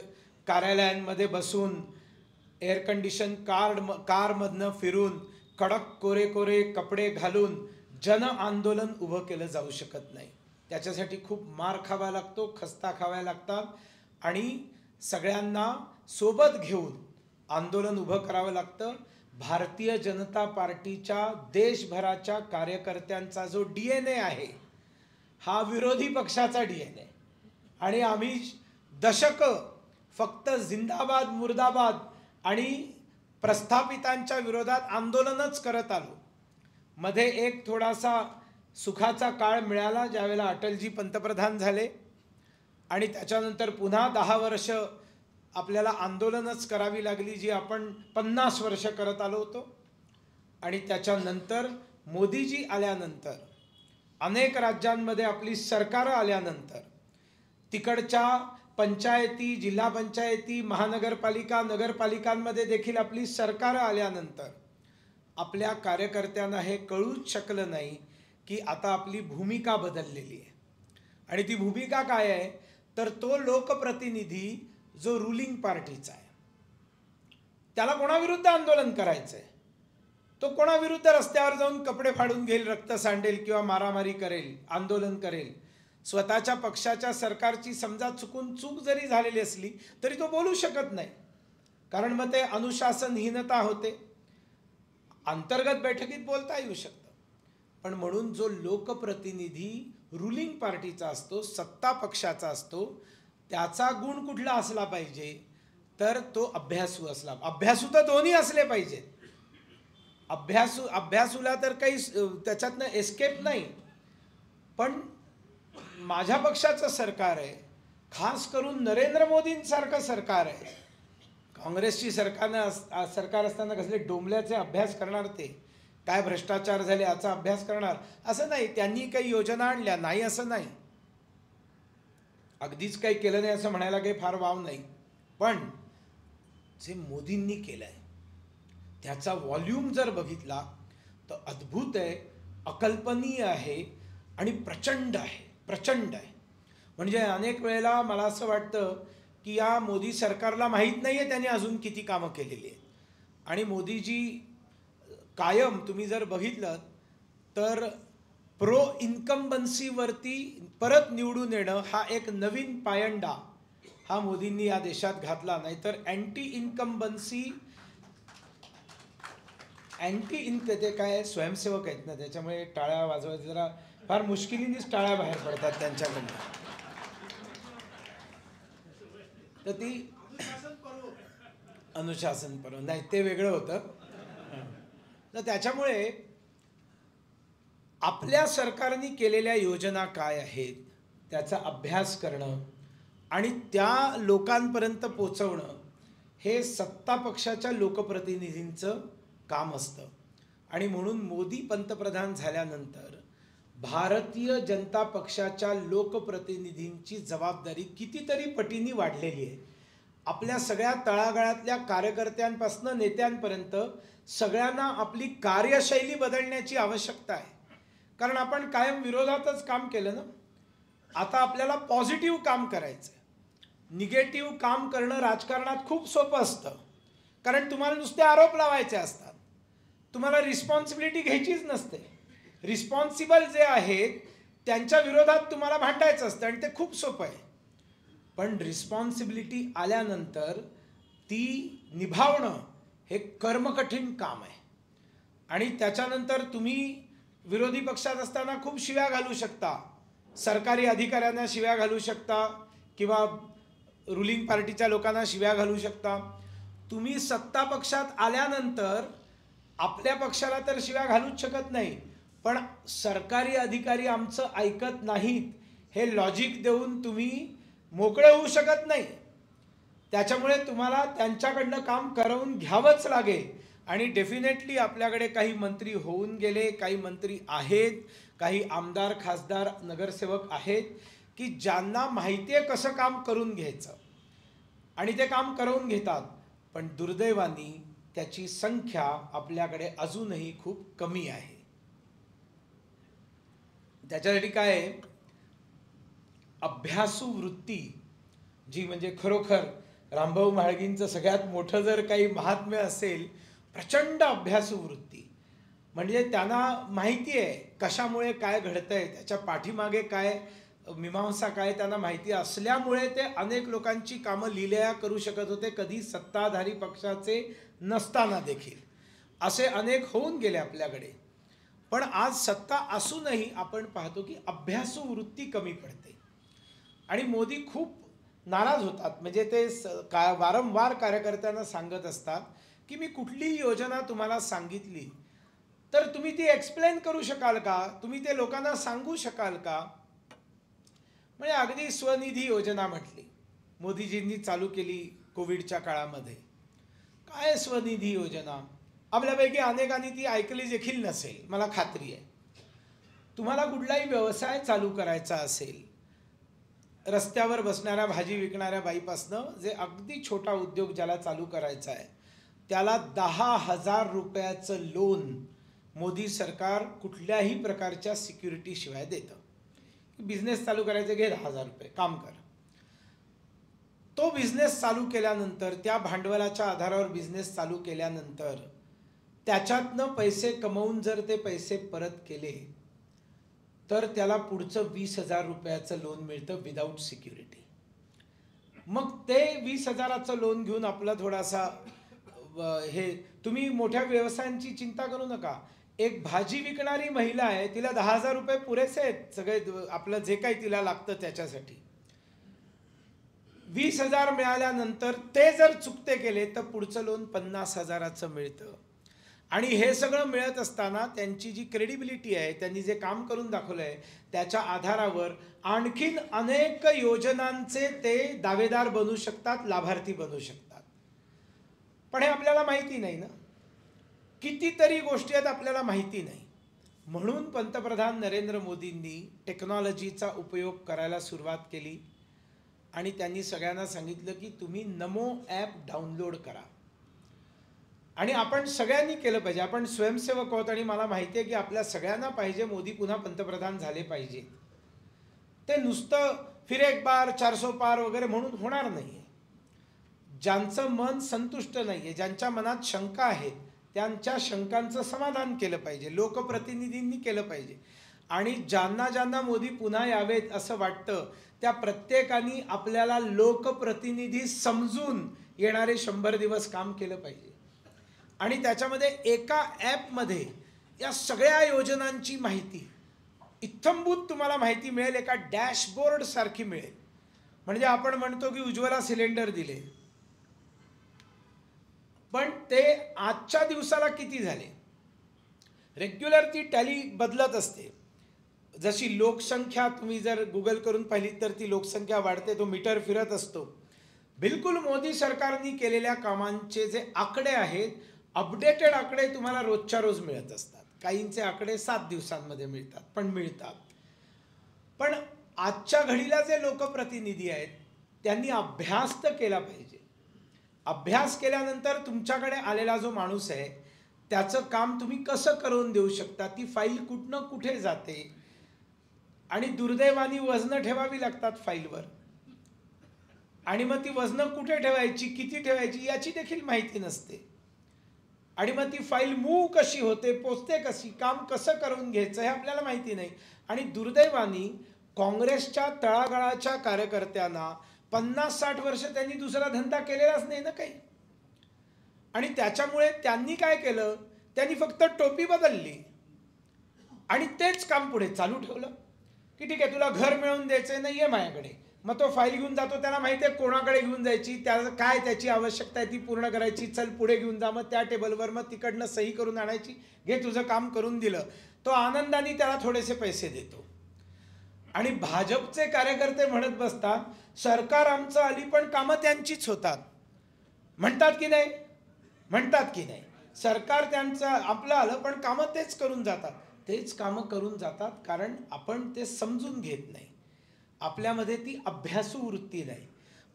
कार्यालयांमध्ये बसून, एअर कंडिशन कारमधनं फिरून, कडक कोरे कोरे कपडे घालून जन आंदोलन उभं केलं जाऊ शकत नाही. त्याच्यासाठी खूप मार खावा लागतो, खस्ता खाव्या लागतात आणि सगळ्यांना सोबत घेऊन आंदोलन उभं करावं लागतं. भारतीय जनता पार्टीच्या देशभराच्या कार्यकर्त्यांचा जो DNA आहे हा विरोधी पक्षाचा DNA आणि आम्ही दशकं फक्त जिंदाबाद मुर्दाबाद आणि प्रस्थापितांच्या विरोधात आंदोलनच करत आलो. मध्ये एक थोडासा सुखाचा काळ मिळाला ज्यावेळेला अटलजी पंतप्रधान झाले आणि त्याच्यानंतर पुन्हा 10 वर्ष आपल्याला आंदोलनच करावी लागली जी आपण 50 वर्ष करत आलो होतो. आणि त्याच्यानंतर मोदीजी आल्यानंतर, अनेक राज्यांमध्ये आपली सरकारं आल्यानंतर, तिकडच्या पंचायती, जिल्हा पंचायती, महानगरपालिका, नगरपालिकांमध्ये देखील आपली सरकारं आल्यानंतर आपल्या कार्यकर्त्यांना हे कळूच शकलं नाही की आता आपली भूमिका बदललेली आहे. आणि ती भूमिका काय आहे तर तो लोकप्रतिनिधी जो रुलिंग पार्टीचा आहे त्याला कोणाविरुद्ध आंदोलन करायचं आहे, तो कोणाविरुद्ध रस्त्यावर जाऊन कपडे फाडून घेईल, रक्त सांडेल किंवा मारामारी करेल, आंदोलन करेल. स्वतःच्या पक्षाच्या सरकारची समजा चूक जरी झालेली असली तरी तो बोलू शकत नाही, कारण मग ते अनुशासनहीनता होते. अंतर्गत बैठकीत बोलता येऊ शकतं, पण म्हणून जो लोकप्रतिनिधी रुलिंग पार्टीचा असतो, सत्ता पक्षाचा असतो, त्याचा गुण कुठला असला पाहिजे तर तो अभ्यासू असला. अभ्यासू तर दोन्ही असले पाहिजेत. अभ्यासूला तर काही त्याच्यातनं एस्केप नाही. पण माझ्या पक्षाचं सरकार आहे, खास करून नरेंद्र मोदींसारखं सरकार आहे. काँग्रेसची सरकार असताना कसले डोंबल्याचे अभ्यास करणार, ते काय भ्रष्टाचार झाले याचा अभ्यास करणार असं नाही. त्यांनी काही योजना आणल्या नाही असं नाही, अगदीच काही केलं नाही असं म्हणायला काही फार वाव नाही. पण जे मोदींनी केलं आहे त्याचा व्हॉल्यूम जर बघितला तर अद्भुत आहे, अकल्पनीय आहे आणि प्रचंड आहे, प्रचंड आहे. म्हणजे अनेक वेळेला मला असं वाटतं की या मोदी सरकारला माहीत नाही आहे त्यांनी अजून किती कामं केलेली आहेत. आणि मोदीजी कायम तुम्ही जर बघितलं तर प्रो इन्कम्बन्सीवरती परत निवडून येणं हा एक नवीन पायंडा हा मोदींनी या देशात घातला. नाहीतर ते काय स्वयंसेवक आहेत ना, त्याच्यामुळे टाळ्या वाजवायचं जरा फार मुश्किलीनेच टाळ्या बाहेर पडतात त्यांच्याकडनं. तर ती अनुशासन पर्व नाही, ते वेगळं होतं. तर त्याच्यामुळे आपल्या सरकारने केलेल्या योजना काय आहेत त्याचा अभ्यास करणं आणि त्या लोकांपर्यंत पोचवणं हे सत्ता पक्षाच्या लोकप्रतिनिधींचं काम असतं. आणि म्हणून मोदी पंतप्रधान झाल्यानंतर भारतीय जनता पक्षाच्या लोकप्रतिनिधींची जबाबदारी कितीतरी पटींनी वाढलेली आहे. आपल्या सगळ्या तळागाळातल्या कार्यकर्त्यांपासून नेत्यांपर्यंत सगळ्यांना आपली कार्यशैली बदलण्याची आवश्यकता आहे. कारण आपण कायम विरोधातच काम केलं ना. आता आपल्याला पॉझिटिव्ह काम करायचं. निगेटिव्ह काम करणं राजकारणात खूप सोपं असतं, कारण तुम्हाला नुसते आरोप लावायचे असतात, तुम्हाला रिस्पॉन्सिबिलिटी घ्यायचीच नसते. रिस्पॉन्सिबल जे आहेत त्यांच्या विरोधात तुम्हाला भांडायचं असतं आणि ते खूप सोपं आहे. पण रिस्पॉन्सिबिलिटी आल्यानंतर ती निभावणं हे कर्मकठीण काम आहे. आणि त्याच्यानंतर तुम्ही विरोधी पक्षात असताना खूप शिव्या घालू शकता, सरकारी अधिकाऱ्यांना शिव्या घालू शकता किंवा रुलिंग पार्टीच्या लोकांना शिव्या घालू शकता. तुम्ही सत्ता पक्षात आल्यानंतर आपल्या पक्षाला तर शिव्या घालूच शकत नाही, पण सरकारी अधिकारी आमचं ऐकत नाहीत हे लॉजिक देऊन तुम्ही मोकळे होऊ शकत नाही. त्याच्यामुळे तुम्हाला त्यांच्याकडनं काम करवून घ्यावंच लागेल. आणि डेफिनेटली आपल्याकडे काही मंत्री होऊन गेले, काही मंत्री आहेत, काही आमदार खासदार नगरसेवक आहेत की ज्यांना माहिती आहे कसं काम करून घ्यायचं आणि ते काम करवून घेतात. पण दुर्दैवाने त्याची संख्या आपल्याकडे अजूनही खूप कमी आहे. त्याच्यासाठी काय अभ्यासू वृत्ती, जी म्हणजे खरोखर रामभाऊ म्हाळगींचं सगळ्यात मोठं जर काही महात्म्य असेल, प्रचंड अभ्यासू वृत्ती. म्हणजे त्यांना माहिती आहे कशामुळे काय घडतंय, त्याच्या पाठीमागे काय मीमांसा काय त्यांना माहिती असल्यामुळे ते अनेक लोकांची कामं लिहिल्या करू शकत होते, कधी सत्ताधारी पक्षाचे नसताना देखील. असे अनेक होऊन गेले आपल्याकडे. पण आज सत्ता असूनही आपण पाहतो की अभ्यासू वृत्ती कमी पडते. आणि मोदी खूप नाराज होतात. म्हणजे ते वारंवार कार्यकर्त्यांना सांगत असतात की मी कुठलीही योजना तुम्हाला सांगितली तर तुम्ही ती एक्सप्लेन करू शकाल का, तुम्ही ते लोकांना सांगू शकाल का. म्हणजे अगदी स्वनिधी योजना म्हटली, मोदीजींनी चालू केली कोविडच्या काळामध्ये. काय स्वनिधी योजना, आपल्यापैकी अनेकांनी ती ऐकली देखील नसेल, मला खात्री आहे. तुम्हाला कुठलाही व्यवसाय चालू करायचा असेल, रस्त्यावर बसणाऱ्या भाजी विकणाऱ्या बाईपासनं जे अगदी छोटा उद्योग ज्याला चालू करायचा आहे त्याला 10,000 रुपयाचं लोन मोदी सरकार कुठल्याही प्रकारच्या सिक्युरिटी शिवाय देतं. बिझनेस चालू करायचं, घे 10,000 रुपये, काम कर. तो बिझनेस चालू केल्यानंतर, त्या भांडवलाच्या आधारावर बिझनेस चालू केल्यानंतर त्याच्यातनं पैसे कमवून जर ते पैसे परत केले तर त्याला पुढचं 20,000 रुपयाचं लोन मिळतं विदाऊट सिक्युरिटी. मग ते 20,000चं लोन घेऊन आपला थोडासा हे, तुम्ही मोठ्या व्यवसायांची चिंता करू नका. एक भाजी विकणारी महिला आहे, तिला 10,000 रुपये पुरेसे आहेत सगळे आपलं जे काही तिला लागतं त्याच्यासाठी. 20,000 मिळाल्यानंतर ते जर चुकते केले तर पुढचं लोन 50,000चं मिळतं. आणि हे सगळं मिळत असताना त्यांची जी क्रेडिबिलिटी आहे, त्यांनी जे काम करून दाखवलं आहे त्याच्या आधारावर आणखीन अनेक योजनांचे ते दावेदार बनू शकतात, लाभार्थी बनू शकतात. पण हे आपल्याला माहिती नाही ना. कितीतरी गोष्टी आहेत आपल्याला माहिती नाही. म्हणून पंतप्रधान नरेंद्र मोदींनी टेक्नॉलॉजीचा उपयोग करायला सुरुवात केली आणि त्यांनी सगळ्यांना सांगितलं की तुम्ही नमो ॲप डाउनलोड करा. आणि आपण सगळ्यांनी केलं पाहिजे. आपण स्वयंसेवक आहोत आणि मला माहिती आहे की आपल्या सगळ्यांना पाहिजे मोदी पुन्हा पंतप्रधान झाले पाहिजे. ते नुसतं फिर एक बार 400 पार वगैरे म्हणून होणार नाही. ज्यांचं मन संतुष्ट नाही आहे, ज्यांच्या मनात शंका आहेत, त्यांच्या शंकांचं समाधान केलं पाहिजे, लोकप्रतिनिधींनी केलं पाहिजे. आणि ज्यांना ज्यांना मोदी पुन्हा यावेत असं वाटतं त्या प्रत्येकाने आपल्याला लोकप्रतिनिधी समजून येणारे 100 दिवस काम केलं पाहिजे. आणि त्याच्यामध्ये एका ॲपमध्ये या सगळ्या योजनांची माहिती इत्थंभूत तुम्हाला माहिती मिळेल, एका डॅशबोर्ड सारखी मिळेल. म्हणजे आपण म्हणतो की उज्ज्वला सिलेंडर दिले, पण ते आजच्या दिवसाला किती झाले. रेग्युलर ती टॅली बदलत असते. जशी लोकसंख्या तुम्ही जर गुगल करून पाहिली तर ती लोकसंख्या वाढते, तो मीटर फिरत असतो. बिलकुल मोदी सरकारने केलेल्या कामांचे जे आकडे आहेत, अपडेटेड आकडे तुम्हाला रोजच्या रोज मिळत असतात. काहींचे आकडे 7 दिवसांमध्ये मिळतात, पण मिळतात. पण आजच्या घडीला जे लोकप्रतिनिधी आहेत त्यांनी अभ्यास तर केला पाहिजे. अभ्यास केल्यानंतर तुमच्याकडे आलेला जो माणूस आहे त्याचं काम तुम्ही कसं करून देऊ शकता, ती फाईल कुठनं कुठे जाते, आणि दुर्दैवाने वजनं ठेवावी लागतात फाईलवर, आणि मग ती वजनं कुठे ठेवायची, किती ठेवायची याची देखील माहिती नसते. आणि मग ती फाईल मूव्ह कशी होते, पोचते कशी, काम कसं करून घ्यायचं हे आपल्याला माहिती नाही. आणि दुर्दैवाने काँग्रेसच्या तळागाळाच्या कार्यकर्त्यांना 50-60 वर्ष त्यांनी दुसरा धंदा केलेलाच नाही ना काही. आणि त्याच्यामुळे त्यांनी काय केलं, त्यांनी फक्त टोपी बदलली आणि तेच काम पुढे चालू ठेवलं की ठीक आहे, तुला घर मिळवून द्यायचं नाही आहे माझ्याकडे. मग तो फाईल घेऊन जातो, त्याला माहिती आहे कोणाकडे घेऊन जायची, त्याला काय त्याची आवश्यकता आहे ती पूर्ण करायची. चल पुढे घेऊन जा, मग त्या टेबलवर मग तिकडनं सही करून आणायची, घे तुझं काम करून दिलं. तो आनंदाने त्याला थोडेसे पैसे देतो. आणि भाजपचे कार्यकर्ते म्हणत बसतात सरकार आमचं आली पण कामं त्यांचीच होतात. म्हणतात की नाही, म्हणतात की नाही. सरकार त्यांचं आपलं आलं पण कामं तेच करून जातात. तेच कामं करून जातात कारण आपण ते समजून घेत नाही, आपल्यामध्ये ती अभ्यासू वृत्ती नाही.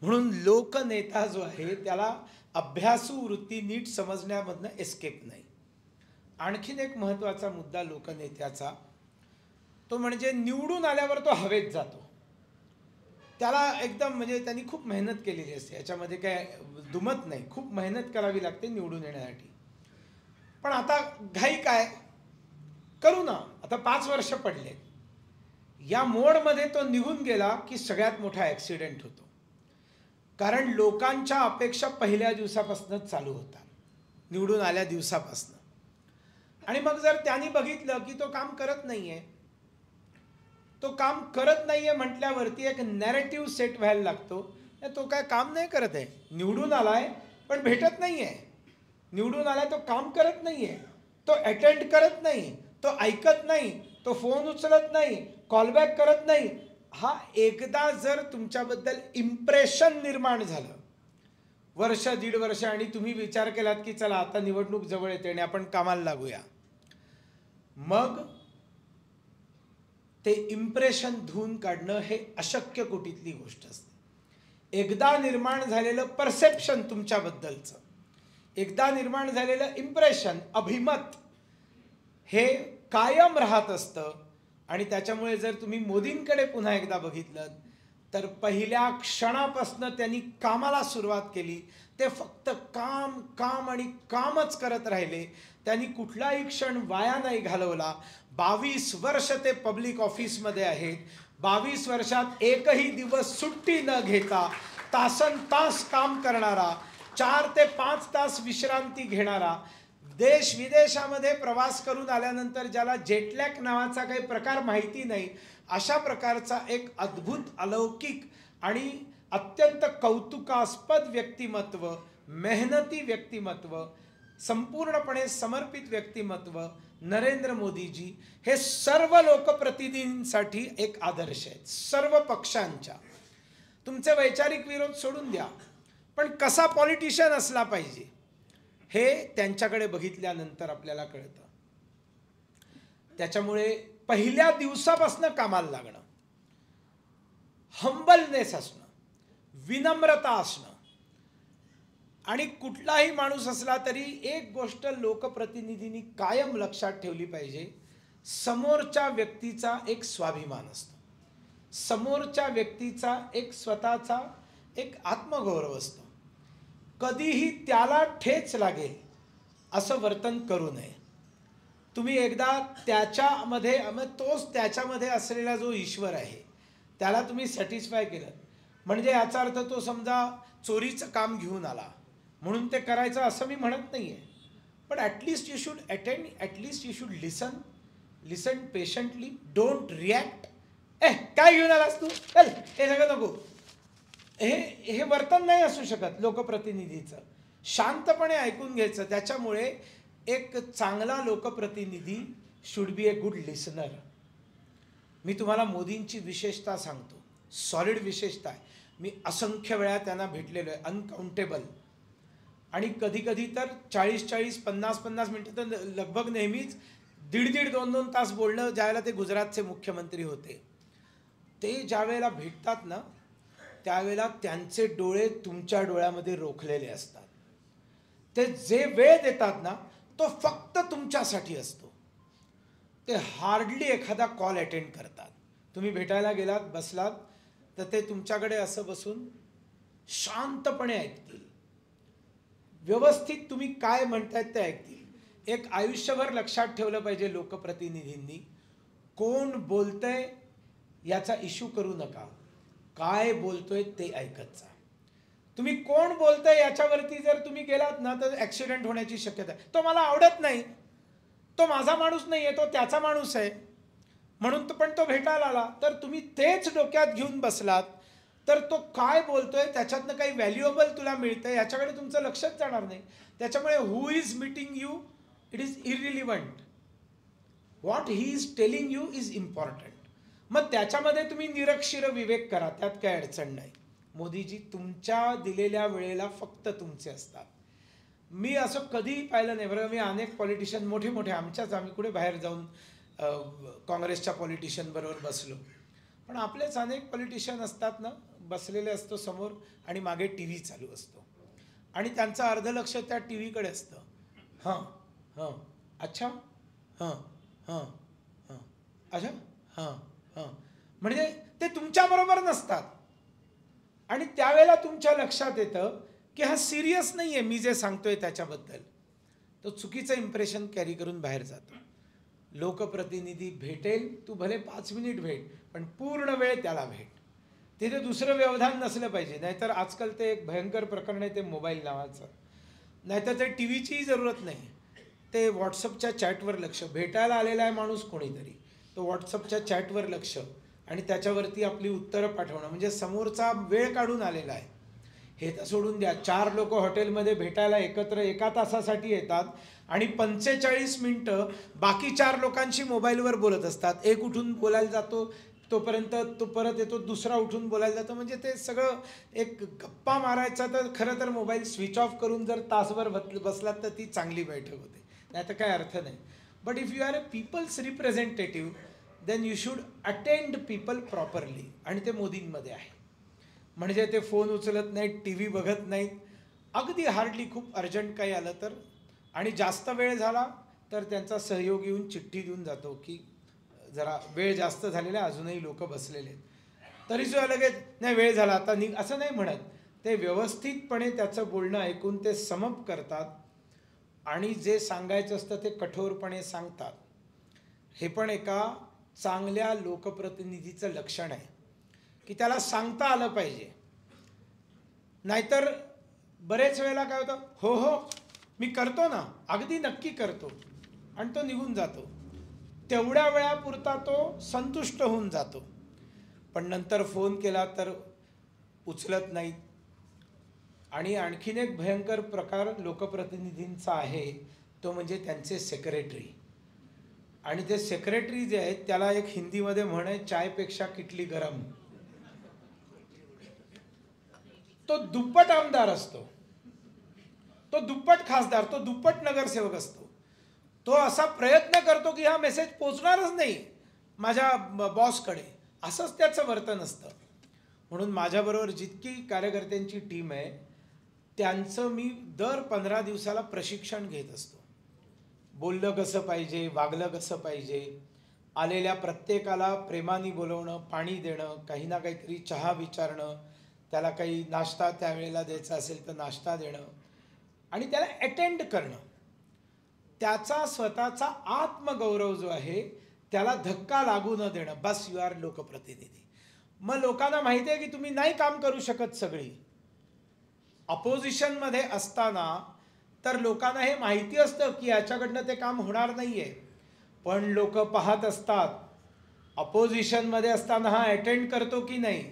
म्हणून लोकनेता जो आहे त्याला अभ्यासू वृत्ती नीट समजण्यामधनं एस्केप नाही. आणखीन एक महत्त्वाचा मुद्दा लोकनेत्याचा, तो म्हणजे निवडून आल्यावर तो हवेत जातो. त्याला एकदम म्हणजे त्यांनी खूप मेहनत केलेली असते, याच्यामध्ये काय दुमत नाही, खूप मेहनत करावी लागते निवडून येण्यासाठी. पण आता घाई काय करू ना, आता 5 वर्ष पडले, या मोडमध्ये तो निघून गेला की सगळ्यात मोठा ॲक्सिडेंट होतो. कारण लोकांच्या अपेक्षा पहिल्या दिवसापासूनच चालू होतात, निवडून आल्या दिवसापासून. आणि मग जर त्यांनी बघितलं की तो काम करत नाहीये, तो काम करत नाहीये म्हटल्यावरती एक नॅरेटिव्ह सेट व्हायला लागतो, तो काय काम नाही करत आहे, निवडून आलाय पण भेटत नाहीये, निवडून आलाय तो काम करत नाहीये, तो अटेंड करत नाही, तो ऐकत नाही, तो फोन उचलत नाही, कॉलबॅक करत नाही. हा एकदा जर तुमच्याबद्दल इम्प्रेशन निर्माण झालं, वर्ष 1.5 वर्ष, आणि तुम्ही विचार केलात की चला आता निवडणूक जवळ येते आणि आपण कामाला लागूया, मग ते इम्प्रेशन धुवून काढणं हे अशक्य कोटीतली गोष्ट असते. एकदा निर्माण झालेलं परसेप्शन तुमच्याबद्दलचं, एकदा निर्माण झालेलं इम्प्रेशन, अभिमत, हे कायम राहत असतं. आणि त्याच्यामुळे जर तुम्ही मोदींकडे पुन्हा एकदा बघितलं तर पहिल्या क्षणापासून त्यांनी कामाला सुरुवात केली, ते फक्त काम काम आणि कामच करत राहिले. त्यांनी कुठलाही क्षण वाया नाही घालवला. 22 वर्ष ते पब्लिक ऑफिसमध्ये आहेत. 22 वर्षात एकही दिवस सुट्टी न घेता तासन तास काम करणारा, 4 ते 5 तास विश्रांती घेणारा, देश विदेशामध्ये प्रवास करून आल्यानंतर ज्याला जेटलॅग नावाचा काही प्रकार माहिती नाही, अशा प्रकारचा एक अद्भुत, अलौकिक आणि अत्यंत कौतुकास्पद व्यक्तिमत्व, मेहनती व्यक्तिमत्व, संपूर्णपणे समर्पित व्यक्तिमत्व नरेंद्र मोदीजी हे सर्व लोकप्रतिनिधींसाठी एक आदर्श आहेत, सर्व पक्षांच्या. तुमचे वैचारिक विरोध सोडून द्या, पण कसा पॉलिटिशियन असला पाहिजे हे त्यांच्याकडे बघितल्यानंतर आपल्याला कळतं. त्याच्यामुळे पहिल्या दिवसापासून कामाला लागणं, हंबलनेस असणं, विनम्रता असणं, आणि कुठलाही माणूस असला तरी एक गोष्ट लोकप्रतिनिधींनी कायम लक्षात ठेवली पाहिजे, समोरच्या व्यक्तीचा एक स्वाभिमान असतो, समोरच्या व्यक्तीचा एक स्वतःचा एक आत्मगौरव असतो. कधीही त्याला ठेच लागेल असं वर्तन करू नये. तुम्ही एकदा त्याच्यामध्ये, तोच त्याच्यामध्ये असलेला जो ईश्वर आहे त्याला तुम्ही सॅटिस्फाय केलं, म्हणजे याचा अर्थ तो समजा चोरीचं काम घेऊन आला म्हणून ते करायचं असं मी म्हणत नाही आहे. पण at least you should attend, at least you should listen patiently, don't react. काय घेऊन आलास तू, चल, हे सगळं नको. हे वर्तन नाही असू शकत लोकप्रतिनिधीचं. शांतपणे ऐकून घ्यायचं. त्याच्यामुळे एक चांगला लोकप्रतिनिधी should be a good listener. मी तुम्हाला मोदींची विशेषता सांगतो, सॉलिड विशेषता आहे. मी असंख्य वेळा त्यांना भेटलेलो आहे, अनकाउंटेबल. आणि कधी कधी तर 40-40, 50-50 मिनटं, तर लगभग नेहमीच 1.5-1.5, 2-2 तास बोलणं. ज्यावेळेला ते गुजरातचे मुख्यमंत्री होते, ते ज्यावेळेला भेटतात ना, त्यावेळेला त्यांचे डोळे तुमच्या डोळ्यामध्ये रोखलेले असतात. ते जे वेळ देतात ना, तो फक्त तुमच्यासाठी असतो. ते हार्डली एखादा कॉल अटेंड करतात. तुम्ही भेटायला गेलात, बसलात, तर ते तुमच्याकडे असं बसून शांतपणे ऐकतील. व्यवस्थित तुम्ही काय म्हणतायत ते ऐकतील. एक आयुष्यभर लक्षात ठेवलं पाहिजे लोकप्रतिनिधींनी, कोण बोलतंय याचा इश्यू करू नका, काय बोलतोय ते ऐकत जा. तुम्ही कोण बोलतंय याच्यावरती जर तुम्ही गेलात ना, तर ॲक्सिडेंट होण्याची शक्यता आहे. तो मला आवडत नाही, तो माझा माणूस नाही आहे, तो त्याचा माणूस आहे म्हणून पण तो भेटायला आला, तर तुम्ही तेच डोक्यात घेऊन बसलात तर तो काय बोलतोय त्याच्यातनं काही व्हॅल्युएबल तुला मिळतं याच्याकडे तुमचं लक्षच जाणार नाही. त्याच्यामुळे who is meeting you, it is irrelevant. What he is telling you is important. मग त्याच्यामध्ये तुम्ही निरक्षीर विवेक करा, त्यात काही अडचण नाही. मोदीजी तुमच्या दिलेल्या वेळेला फक्त तुमचे असतात. मी असं कधीही पाहिलं नाही बरं. मी अनेक पॉलिटिशियन मोठे मोठे आम्ही कुठे बाहेर जाऊन काँग्रेसच्या पॉलिटिशियन बरोबर बसलो, पण आपलेच अनेक पॉलिटिशियन असतात ना, बसलेले असतो समोर आणि मागे टी व्ही चालू असतो आणि त्यांचं अर्ध लक्ष त्या टी व्हीकडे असतं. हां हां अच्छा, हां हां हां अच्छा, हां हां. म्हणजे ते तुमच्याबरोबर नसतात. आणि त्यावेळेला तुमच्या लक्षात येतं की हा सिरियस नाही आहे मी जे सांगतोय त्याच्याबद्दल. तो चुकीचं इम्प्रेशन कॅरी करून बाहेर जातो. लोकप्रतिनिधी भेटेल, तू भले 5 मिनिट भेट, पण पूर्ण वेळ त्याला भेट. तिथे दुसरं व्यवधान नसलं पाहिजे. नाहीतर आजकाल ते एक भयंकर प्रकरण आहे ते मोबाईल नावाचं. नाहीतर ते टी व्हीचीही जरूरत नाही, ते व्हॉट्सअपच्या चॅटवर लक्ष. भेटायला आलेला आहे माणूस कोणीतरी, तो व्हॉट्सअपच्या चॅटवर लक्ष आणि त्याच्यावरती आपली उत्तरं पाठवणं, म्हणजे समोरचा वेळ काढून आलेला आहे. हे तर सोडून द्या. 4 लोक हॉटेलमध्ये भेटायला एकत्र 1 तासासाठी येतात आणि 45 मिनटं बाकी 4 लोकांशी मोबाईलवर बोलत असतात. एक उठून बोलायला जातो, तोपर्यंत तो परत येतो, दुसरा उठून बोलायला जातो. म्हणजे ते सगळं एक गप्पा मारायचा. तर खरं तर मोबाईल स्विच ऑफ करून जर तासभर बसलात तर ती चांगली बैठक होते, नाही तर काय अर्थ नाही. But if you are a people's representative then you should attend people properly. आणि ते मोदींमध्ये आहे. म्हणजे ते फोन उचलत नाहीत, टी व्ही बघत नाहीत. अगदी हार्डली खूप अर्जंट काही आलं तर, आणि जास्त वेळ झाला तर त्यांचा सहयोग येऊन चिठ्ठी देऊन जातो की जरा वेळ जास्त झालेला आहे, अजूनही लोक बसलेले आहेत. तरीसुद्धा लगेच नाही वेळ झाला आता निघ असं नाही म्हणत. ते व्यवस्थितपणे त्याचं बोलणं ऐकून ते समप करतात आणि जे सांगायचं असतं ते कठोरपणे सांगतात. हे पण एका चांगल्या लोकप्रतिनिधीचं लक्षण आहे की त्याला सांगता आलं पाहिजे. नाहीतर बरेच वेळेला काय होतं, हो हो मी करतो ना, अगदी नक्की करतो, आणि तो निघून जातो. तेवढ्या वेळापुरता तो संतुष्ट होऊन जातो, पण नंतर फोन केला तर उचलत नाहीत. आणि आणखीन एक भयंकर प्रकार लोकप्रतिनिधींचा आहे, तो म्हणजे त्यांचे सेक्रेटरी. आणि ते सेक्रेटरी जे आहेत त्याला एक हिंदीमध्ये म्हण आहे, चायपेक्षा किटली गरम. तो दुप्पट आमदार असतो, तो दुप्पट खासदार, तो दुप्पट नगरसेवक असतो. तो असा प्रयत्न करतो की हा मेसेज पोचणारच नाही माझ्या बॉसकडे, असंच त्याचं वर्तन असतं. म्हणून माझ्याबरोबर जितकी कार्यकर्त्यांची टीम आहे त्यांचं मी दर 15 दिवसाला प्रशिक्षण घेत असतो. बोललं कसं पाहिजे, वागलं कसं पाहिजे, आलेल्या प्रत्येकाला प्रेमाने बोलवणं, पाणी देणं, काही ना काहीतरी चहा विचारणं, त्याला काही नाश्ता त्यावेळेला द्यायचा असेल तर नाश्ता देणं आणि त्याला अटेंड करणं. त्याचा स्वतःचा आत्मगौरव जो आहे त्याला धक्का लागू न देणं, बस यू आर लोकप्रतिनिधी. मग लोकांना माहिती आहे की तुम्ही नाही काम करू शकत सगळी. अपोजिशनमध्ये असताना तर लोकांना हे माहिती असतं की याच्याकडनं ते काम होणार नाही आहे, पण लोक पाहत असतात अपोजिशनमध्ये असताना हा अटेंड करतो की नाही,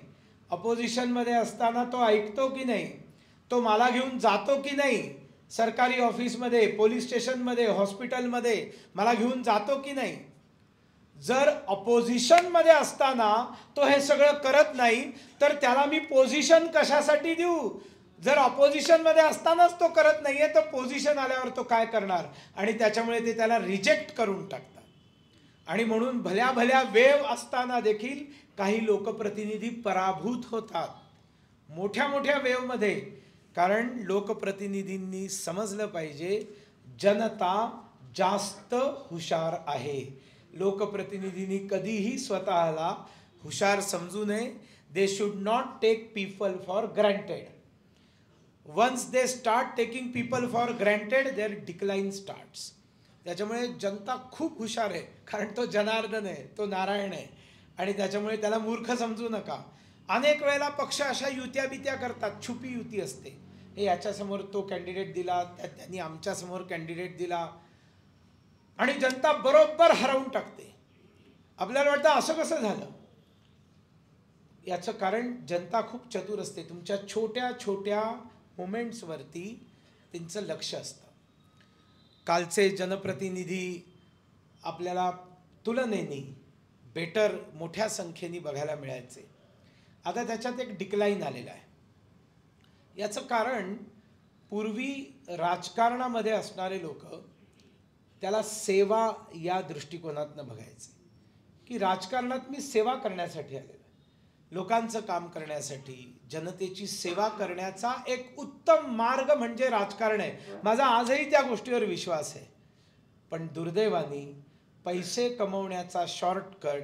अपोजिशनमध्ये असताना तो ऐकतो की नाही, तो मला घेऊन जातो की नाही, सरकारी ऑफिसमध्ये, पोलीस स्टेशनमध्ये, हॉस्पिटलमध्ये मला घेऊन जातो की नाही. जर अपोजिशनमध्ये असताना तो हे सगळं करत नाही तर त्याला मी पोझिशन कशासाठी देऊ. जर अपोजिशनमध्ये असतानाच तो करत नाहीये तर पोझिशन आल्यावर तो काय करणार, आणि त्याच्यामुळे ते त्याला रिजेक्ट करून टाकतात. आणि म्हणून भल्या भल्या वेव असताना देखील काही लोकप्रतिनिधी पराभूत होतात मोठ्या मोठ्या वेवमध्ये. कारण लोकप्रतिनिधींनी समजलं पाहिजे जनता जास्त हुशार आहे. लोकप्रतिनिधींनी कधीही स्वतःला हुशार समजू नये. They should not take people for granted. Once they start taking people for granted their decline starts. त्याच्यामुळे जनता खूप हुशार आहे, कारण तो जनार्दन आहे, तो नारायण आहे, आणि त्याच्यामुळे त्याला मूर्ख समजू नका. अनेक वेळेला पक्ष अशा युत्या बित्या करतात, छुपी युती असते. हे याच्यासमोर तो कॅन्डिडेट दिला, त्यांनी आमच्यासमोर कॅन्डिडेट दिला, आणि जनता बरोबर हरवून टाकते. आपल्याला वाटतं असं कसं झालं. याचं कारण जनता खूप चतुर असते. तुमच्या छोट्या छोट्या मोमेंट्सवरती त्यांचं लक्ष असतं. कालचे जनप्रतिनिधी आपल्याला तुलनेने बेटर मोठ्या संख्येने बघायला मिळायचे. आता त्याच्यात एक डिक्लाइन आलेला आहे. याचं कारण पूर्वी राजकारणामध्ये असणारे लोक त्याला सेवा या दृष्टिकोनातनं बघायचे, की राजकारणात मी सेवा करण्यासाठी आलेलो आहे, लोकांचं काम करण्यासाठी, जनतेची सेवा करण्याचा एक उत्तम मार्ग म्हणजे राजकारण आहे. माझा आजही त्या गोष्टीवर विश्वास आहे. पण दुर्दैवाने पैसे कमवण्याचा शॉर्टकट,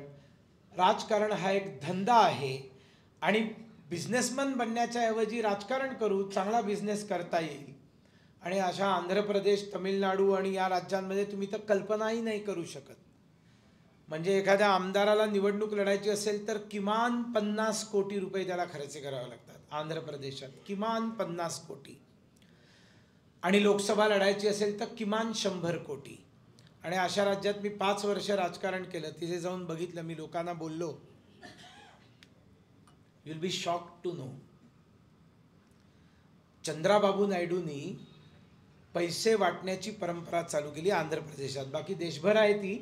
राजकारण हा एक धंदा आहे, आणि बिझनेसमन बनण्याच्या ऐवजी राजकारण करू, चांगला बिझनेस करता येईल. आणि अशा आंध्र प्रदेश, तमिळनाडू आणि या राज्यांमध्ये तुम्ही तर कल्पनाही नाही करू शकत. म्हणजे एखाद्या आमदाराला निवडणूक लढायची असेल तर किमान 50 कोटी रुपये त्याला खर्च करावे लागतात. आंध्र प्रदेशात किमान 50 कोटी, आणि लोकसभा लढायची असेल तर किमान 100 कोटी. आणि अशा राज्यात मी 5 वर्ष राजकारण केलं. तिथे जाऊन बघितलं, मी लोकांना बोललो, you will be shocked to know, Chandrababu नायडूंनी पैसे वाटण्याची परंपरा चालू केली आंध्र प्रदेशात. बाकी देशभर आहे ती,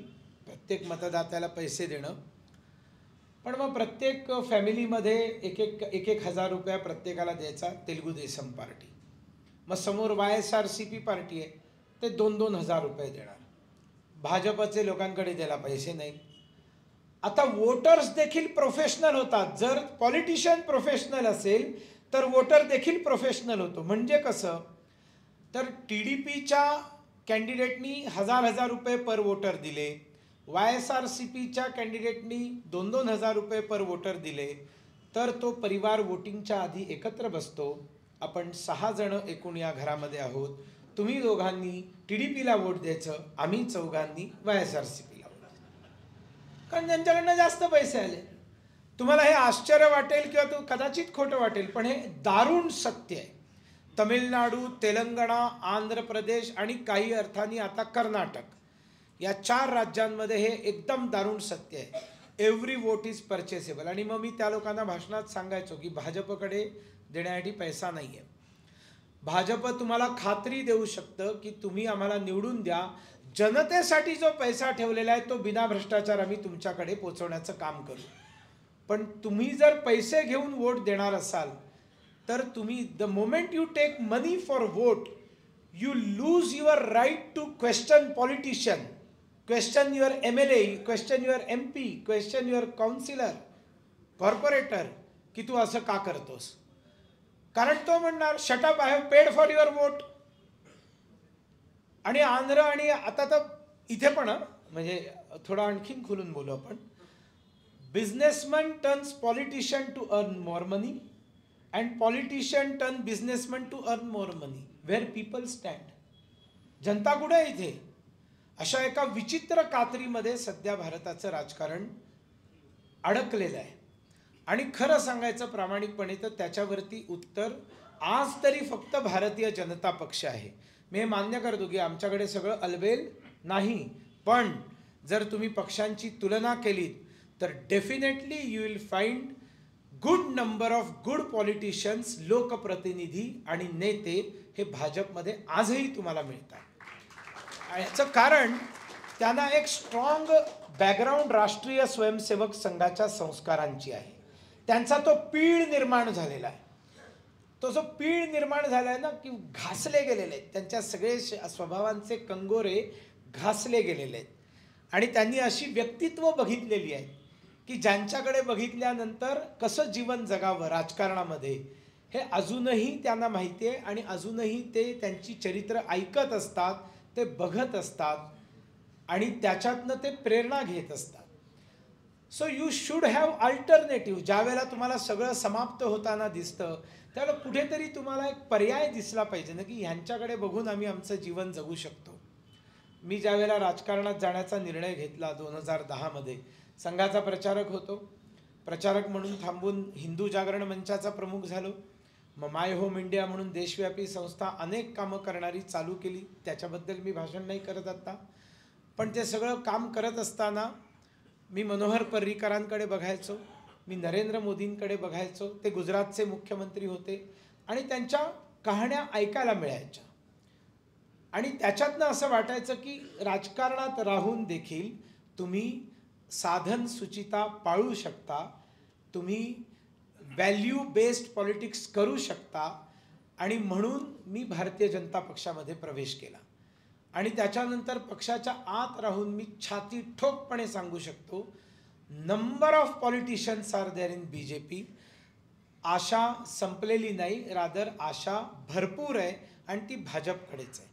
प्रत्येक मतदात्याला पैसे देणं. पण मग प्रत्येक फॅमिलीमध्ये एक हजार रुपया प्रत्येकाला द्यायचा तेलुगू देशम पार्टी. मग समोर YSRCP पार्टी आहे, ते 2-2 हजार रुपये देणार. भाजपचे लोकांकडे द्यायला पैसे नाही. आता वोटर्स देखील प्रोफेशनल होतात. जर पॉलिटिशियन प्रोफेशनल असेल तर वोटर देखील प्रोफेशनल होतो. म्हणजे कसं, तर TDPच्या कॅन्डिडेटनी 1000 रुपये पर वोटर दिले, YSRCPच्या कॅन्डिडेटनी 2-2 हजार रुपये पर वोटर दिले, तर तो परिवार वोटिंगच्या आधी एकत्र बसतो. आपण 6 जण एकूण या घरामध्ये आहोत. तुम्ही दोघांनी TDPला वोट द्यायचं, आम्ही चौघांनी YSRCPला वोट द्यायचं, कारण त्यांच्याकडनं जास्त पैसे आले. तुम्हाला हे आश्चर्य वाटेल किंवा तो कदाचित खोटं वाटेल, पण हे दारुण सत्य आहे. तमिळनाडू, तेलंगणा, आंध्र प्रदेश आणि काही अर्थाने आता कर्नाटक, या 4 राज्यांमध्ये हे एकदम दारुण सत्य आहे. Every vote is purchasable. आणि मग मी त्या लोकांना भाषणात सांगायचो की भाजपकडे देण्यासाठी पैसा नाही आहे. भाजप तुम्हाला खात्री देऊ शकतं की तुम्ही आम्हाला निवडून द्या, जनतेसाठी जो पैसा ठेवलेला आहे तो बिना भ्रष्टाचार आम्ही तुमच्याकडे पोचवण्याचं काम करू. पण तुम्ही जर पैसे घेऊन वोट देणार असाल तर तुम्ही, the moment you take money for vote, you lose your right to question politician, question your MLA, question your MP, question your councillor, corporator, की तू असं का करतोस. कारण तो म्हणणार shut up, I have paid for your vote. आणि आंध्र आणि आता तर इथे पण, म्हणजे थोडं आणखीन खुलून बोलू आपण, businessman turns politician to earn more money and politician turn businessman to earn more money. Where people stand. जनता कुठे आहे इथे. अशा एका विचित्र कात्रीमध्ये सध्या भारताचं राजकारण अडकलेलं आहे. आणि खरं सांगायचं प्रामाणिकपणे तर त्याच्यावरती उत्तर आज तरी फक्त भारतीय जनता पक्ष आहे. मी हे मान्य करतो की आमच्याकडे सगळं अलबेल नाही, पण जर तुम्ही पक्षांची तुलना केलीत तर definitely you will find good number of good politicians, लोकप्रतिनिधी आणि नेते हे भाजपमध्ये आजही तुम्हाला मिळतात. याचं कारण त्यांना एक स्ट्रॉंग बॅकग्राऊंड राष्ट्रीय स्वयंसेवक संघाच्या संस्कारांची आहे. त्यांचा तो पीळ निर्माण झालेला आहे. तो जो पीळ निर्माण झाला आहे ना, की घासले गेलेले आहेत, त्यांच्या सगळे स्वभावांचे कंगोरे घासले गेलेले आहेत. आणि त्यांनी अशी व्यक्तित्व बघितलेली आहेत की ज्यांच्याकडे बघितल्यानंतर कसं जीवन जगावं राजकारणामध्ये हे अजूनही त्यांना माहिती आहे. आणि अजूनही ते त्यांची चरित्र ऐकत असतात, ते बघत असतात आणि त्याच्यातनं ते प्रेरणा घेत असतात. So you should have alternative. ज्या वेळेला तुम्हाला सगळं समाप्त होताना दिसतं त्यावेळेला कुठेतरी तुम्हाला एक पर्याय दिसला पाहिजे ना, की ह्यांच्याकडे बघून आम्ही आमचं जीवन जगू शकतो. मी ज्या वेळेला राजकारणात जाण्याचा निर्णय घेतला 2010मध्ये, संघाचा प्रचारक होतो. प्रचारक म्हणून थांबून हिंदू जागरण मंचाचा प्रमुख झालो. मग माय होम इंडिया म्हणून देशव्यापी संस्था अनेक कामं करणारी चालू केली. त्याच्याबद्दल मी भाषण नाही करत आत्ता. पण ते सगळं काम करत असताना मी मनोहर पर्रीकरांकडे बघायचो, मी नरेंद्र मोदींकडे बघायचो. ते गुजरातचे मुख्यमंत्री होते आणि त्यांच्या कहाण्या ऐकायला मिळायच्या. आणि त्याच्यातनं असं वाटायचं की राजकारणात राहून देखील तुम्ही साधन सुचिता पाळू शकता, तुम्ही व्हॅल्यू बेस्ड पॉलिटिक्स करू शकता. आणि म्हणून मी भारतीय जनता पक्षामध्ये प्रवेश केला. आणि त्याच्यानंतर पक्षाच्या आत राहून मी छाती ठोकपणे सांगू शकतो, number of politicians are there in BJP. आशा संपलेली नाही, रादर आशा भरपूर आहे आणि ती भाजपकडेच आहे.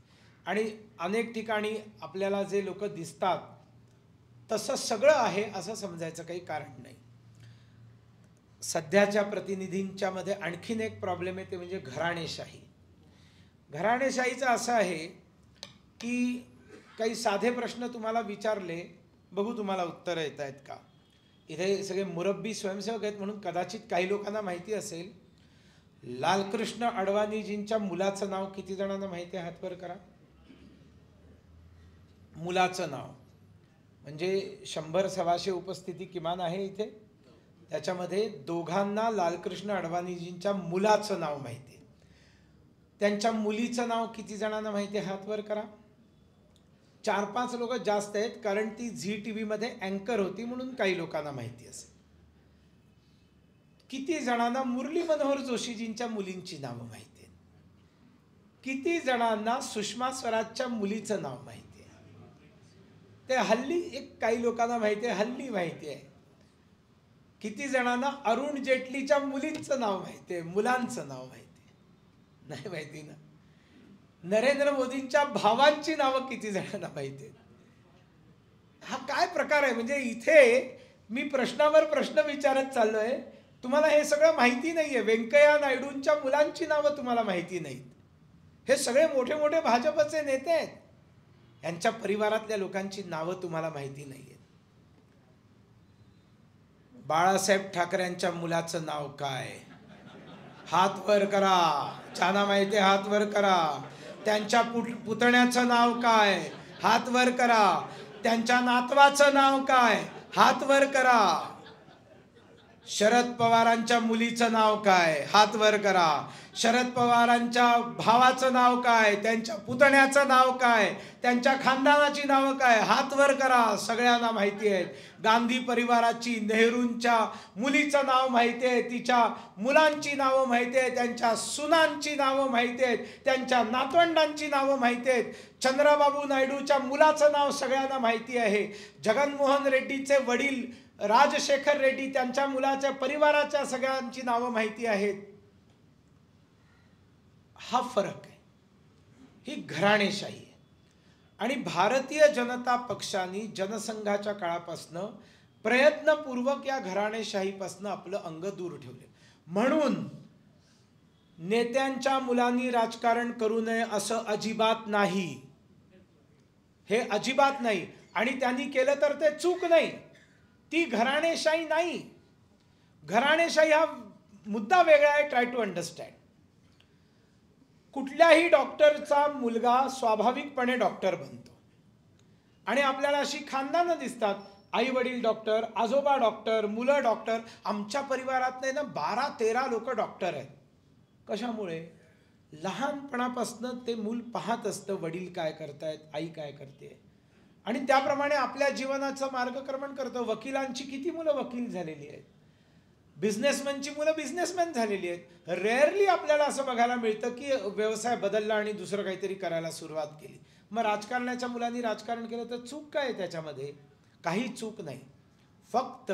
आणि अनेक ठिकाणी आपल्याला जे लोक दिसतात तसं सगळं आहे असं समजायचं काही कारण नाही. सध्याच्या प्रतिनिधींच्या मध्ये आणखीन एक प्रॉब्लेम आहे, ते म्हणजे घराणेशाही. घराणेशाहीचं असं आहे की काही साधे प्रश्न तुम्हाला विचारले, बघू तुम्हाला उत्तरं येत आहेत का. इथे सगळे मुरब्बी स्वयंसेवक आहेत म्हणून कदाचित काही लोकांना माहिती असेल, लालकृष्ण अडवाणीजींच्या मुलाचं नाव किती जणांना माहिती आहे? हात वर करा. मुलाचं नाव म्हणजे 100-125 उपस्थिती किमान आहे इथे. त्याच्यामध्ये दोघांना लालकृष्ण अडवाणीजींच्या मुलाचं नाव माहिती आहे. त्यांच्या मुलीचं नाव किती जणांना माहिती आहे? हात वर करा. 4-5 लोक जास्त आहेत, कारण ती झी टीव्हीमध्ये अँकर होती म्हणून काही लोकांना माहिती असेल. किती जणांना मुरली मनोहर जोशीजींच्या मुलींची नावं माहिती आहेत? किती जणांना सुषमा स्वराजच्या मुलीचं नाव माहिती आहे? ते हल्ली एक काही लोकांना माहिती आहे, हल्ली माहिती आहे. किती जणांना अरुण जेटलीच्या मुलींचं नाव माहिती आहे, मुलांचं नाव माहिती आहे? नाही माहिती ना. नरेंद्र मोदींच्या भावांची नावं किती जणांना माहिती आहेत? हा काय प्रकार आहे? म्हणजे इथे मी प्रश्नावर प्रश्न विचारत चाललोय, तुम्हाला हे सगळं माहिती नाहीये. व्यंकय्या नायडूंच्या मुलांची नावं तुम्हाला माहिती नाहीत. हे सगळे मोठे मोठे भाजपचे नेते आहेत, यांच्या परिवारातल्या लोकांची नावं तुम्हाला माहिती नाहीयेत. बाळासाहेब ठाकरेंच्या मुलाचं नाव काय? हात वर करा. ज्यांना माहिती आहे हात वर करा. त्यांच्या पुतण्याचं नाव काय? हात वर करा. त्यांच्या नातवाचं नाव काय? हात वर करा. शरद पवारांच्या मुलीचं नाव काय? हात वर करा. शरद पवारांच्या भावाचं नाव काय? त्यांच्या पुतण्याचं नाव काय? त्यांच्या खानदानाची नावं काय? हात वर करा. सगळ्यांना माहिती आहेत. गांधी परिवाराची, नेहरूंच्या मुलीचं नाव माहिती आहे, तिच्या मुलांची नावं माहिती आहेत, त्यांच्या सुनांची नावं माहिती आहेत, त्यांच्या नातवंडांची नावं माहिती आहेत. चंद्रबाबू नायडूच्या मुलाचं नाव सगळ्यांना माहिती आहे. जगनमोहन रेड्डीचे वडील राजशेखर रेड्डी, त्यांच्या मुलाच्या परिवाराच्या सगळ्यांची नावं माहिती आहेत. हा फरक आहे. ही घराणेशाही आहे. आणि भारतीय जनता पक्षाने जनसंघाच्या काळापासून प्रयत्नपूर्वक या घराणेशाहीपासून आपलं अंग दूर ठेवले. म्हणून नेत्यांच्या मुलांनी राजकारण करू नये असं अजिबात नाही. हे अजिबात नाही. आणि त्यांनी केलं तर ते चूक नाही, ती घराणेशाही नाही. घराणेशाही हा मुद्दा वेगळा आहे. Try to understand. कुठल्याही डॉक्टरचा मुलगा स्वाभाविकपणे डॉक्टर बनतो आणि आपल्याला अशी खानदानं दिसतात, आई वडील डॉक्टर, आजोबा डॉक्टर, मुलं डॉक्टर. आमच्या परिवारात नाही ना 12-13 लोक डॉक्टर आहेत. कशामुळे? लहानपणापासून ते मूल पाहत असतं वडील काय करतायत, आई काय करते, आणि त्याप्रमाणे आपल्या जीवनाचं मार्गक्रमण करतं. वकिलांची किती मुलं वकील झालेली आहेत, बिझनेसमॅनची मुलं बिझनेसमॅन झालेली आहेत. रेअरली आपल्याला असं बघायला मिळतं की व्यवसाय बदलला आणि दुसरं काहीतरी करायला सुरुवात केली. मग राजकारणाच्या मुलांनी राजकारण केलं तर चूक काय त्याच्यामध्ये? काही चूक नाही. फक्त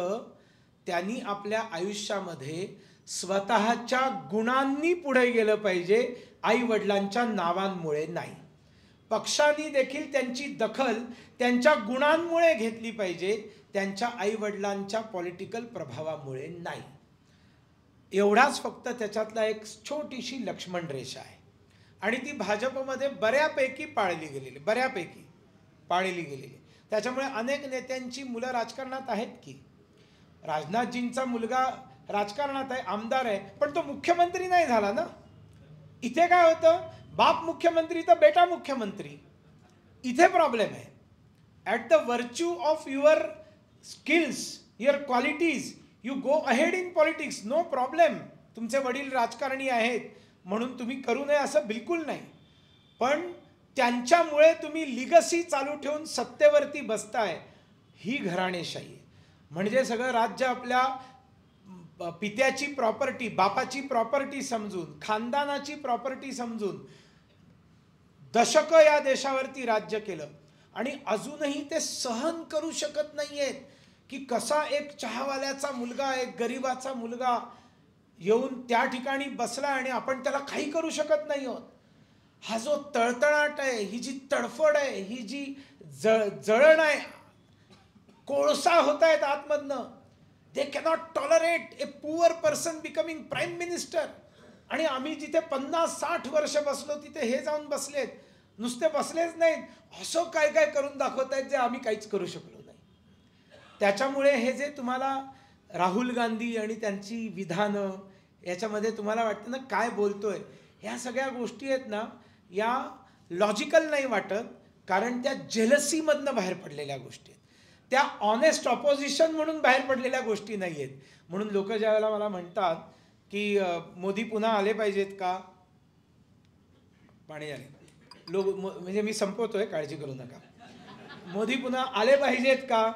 त्यांनी आपल्या आयुष्यामध्ये स्वतःच्या गुणांनी पुढे गेलं पाहिजे, आई वडिलांच्या नावांमुळे नाही. पक्षांनी देखील त्यांची दखल त्यांच्या गुणांमुळे घेतली पाहिजे, त्यांच्या आई वडिलांच्या पॉलिटिकल प्रभावामुळे नाही. एवढाच फक्त त्याच्यातला एक छोटीशी लक्ष्मण रेषा आहे आणि ती भाजपमध्ये बऱ्यापैकी पाळली गेलेली. त्याच्यामुळे अनेक नेत्यांची मुलं राजकारणात आहेत की. राजनाथजींचा मुलगा राजकारणात आहे, आमदार आहे, पण तो मुख्यमंत्री नाही झाला ना. इथे काय होतं, बाप मुख्यमंत्री तर बेटा मुख्यमंत्री. इथे प्रॉब्लेम आहे. At the virtue of your skills, your qualities, you go ahead in politics, no problem. तुमचे वडील राजकारणी आहेत म्हणून तुम्ही करू नये असं बिलकुल नाही. पण त्यांच्यामुळे तुम्ही लिगसी चालू ठेवून सत्तेवरती बसताय, ही घराणेशाही आहे. म्हणजे सगळं राज्य आपल्या पित्याची प्रॉपर्टी, बापाची प्रॉपर्टी समजून, खानदानाची प्रॉपर्टी समजून दशकं या देशावरती राज्य केलं आणि अजूनही ते सहन करू शकत नाहीयेत की कसा एक चहावाल्याचा मुलगा, एक गरिबाचा मुलगा येऊन त्या ठिकाणी बसला आणि आपण त्याला काही करू शकत नाही आहोत. हा जो तळतळाट आहे, ही जी तडफड आहे, ही जी जळण आहे, कोळसा होत आहेत आतमधनं. They cannot tolerate a poor person becoming prime minister. आणि आम्ही जिथे 50-60 वर्ष बसलो तिथे हे जाऊन बसलेत. नुसते बसलेच नाहीत, असं काय काय करून दाखवत आहेत जे आम्ही काहीच करू शकलो नाही. त्याच्यामुळे हे जे तुम्हाला राहुल गांधी आणि त्यांची विधानं, याच्यामध्ये तुम्हाला वाटतं ना काय बोलतोय, ह्या सगळ्या गोष्टी आहेत ना, या लॉजिकल नाही वाटत, कारण त्या जेलसीमधनं बाहेर पडलेल्या गोष्टी आहेत. त्या ऑनेस्ट ऑपोजिशन म्हणून बाहेर पडलेल्या गोष्टी नाही आहेत. म्हणून लोक ज्यावेळेला मला म्हणतात की मोदी पुन्हा आले पाहिजेत का, पाणी आले लोक, म्हणजे मी संपवतोय, काळजी करू नका, मोदी पुन्हा आले पाहिजेत का,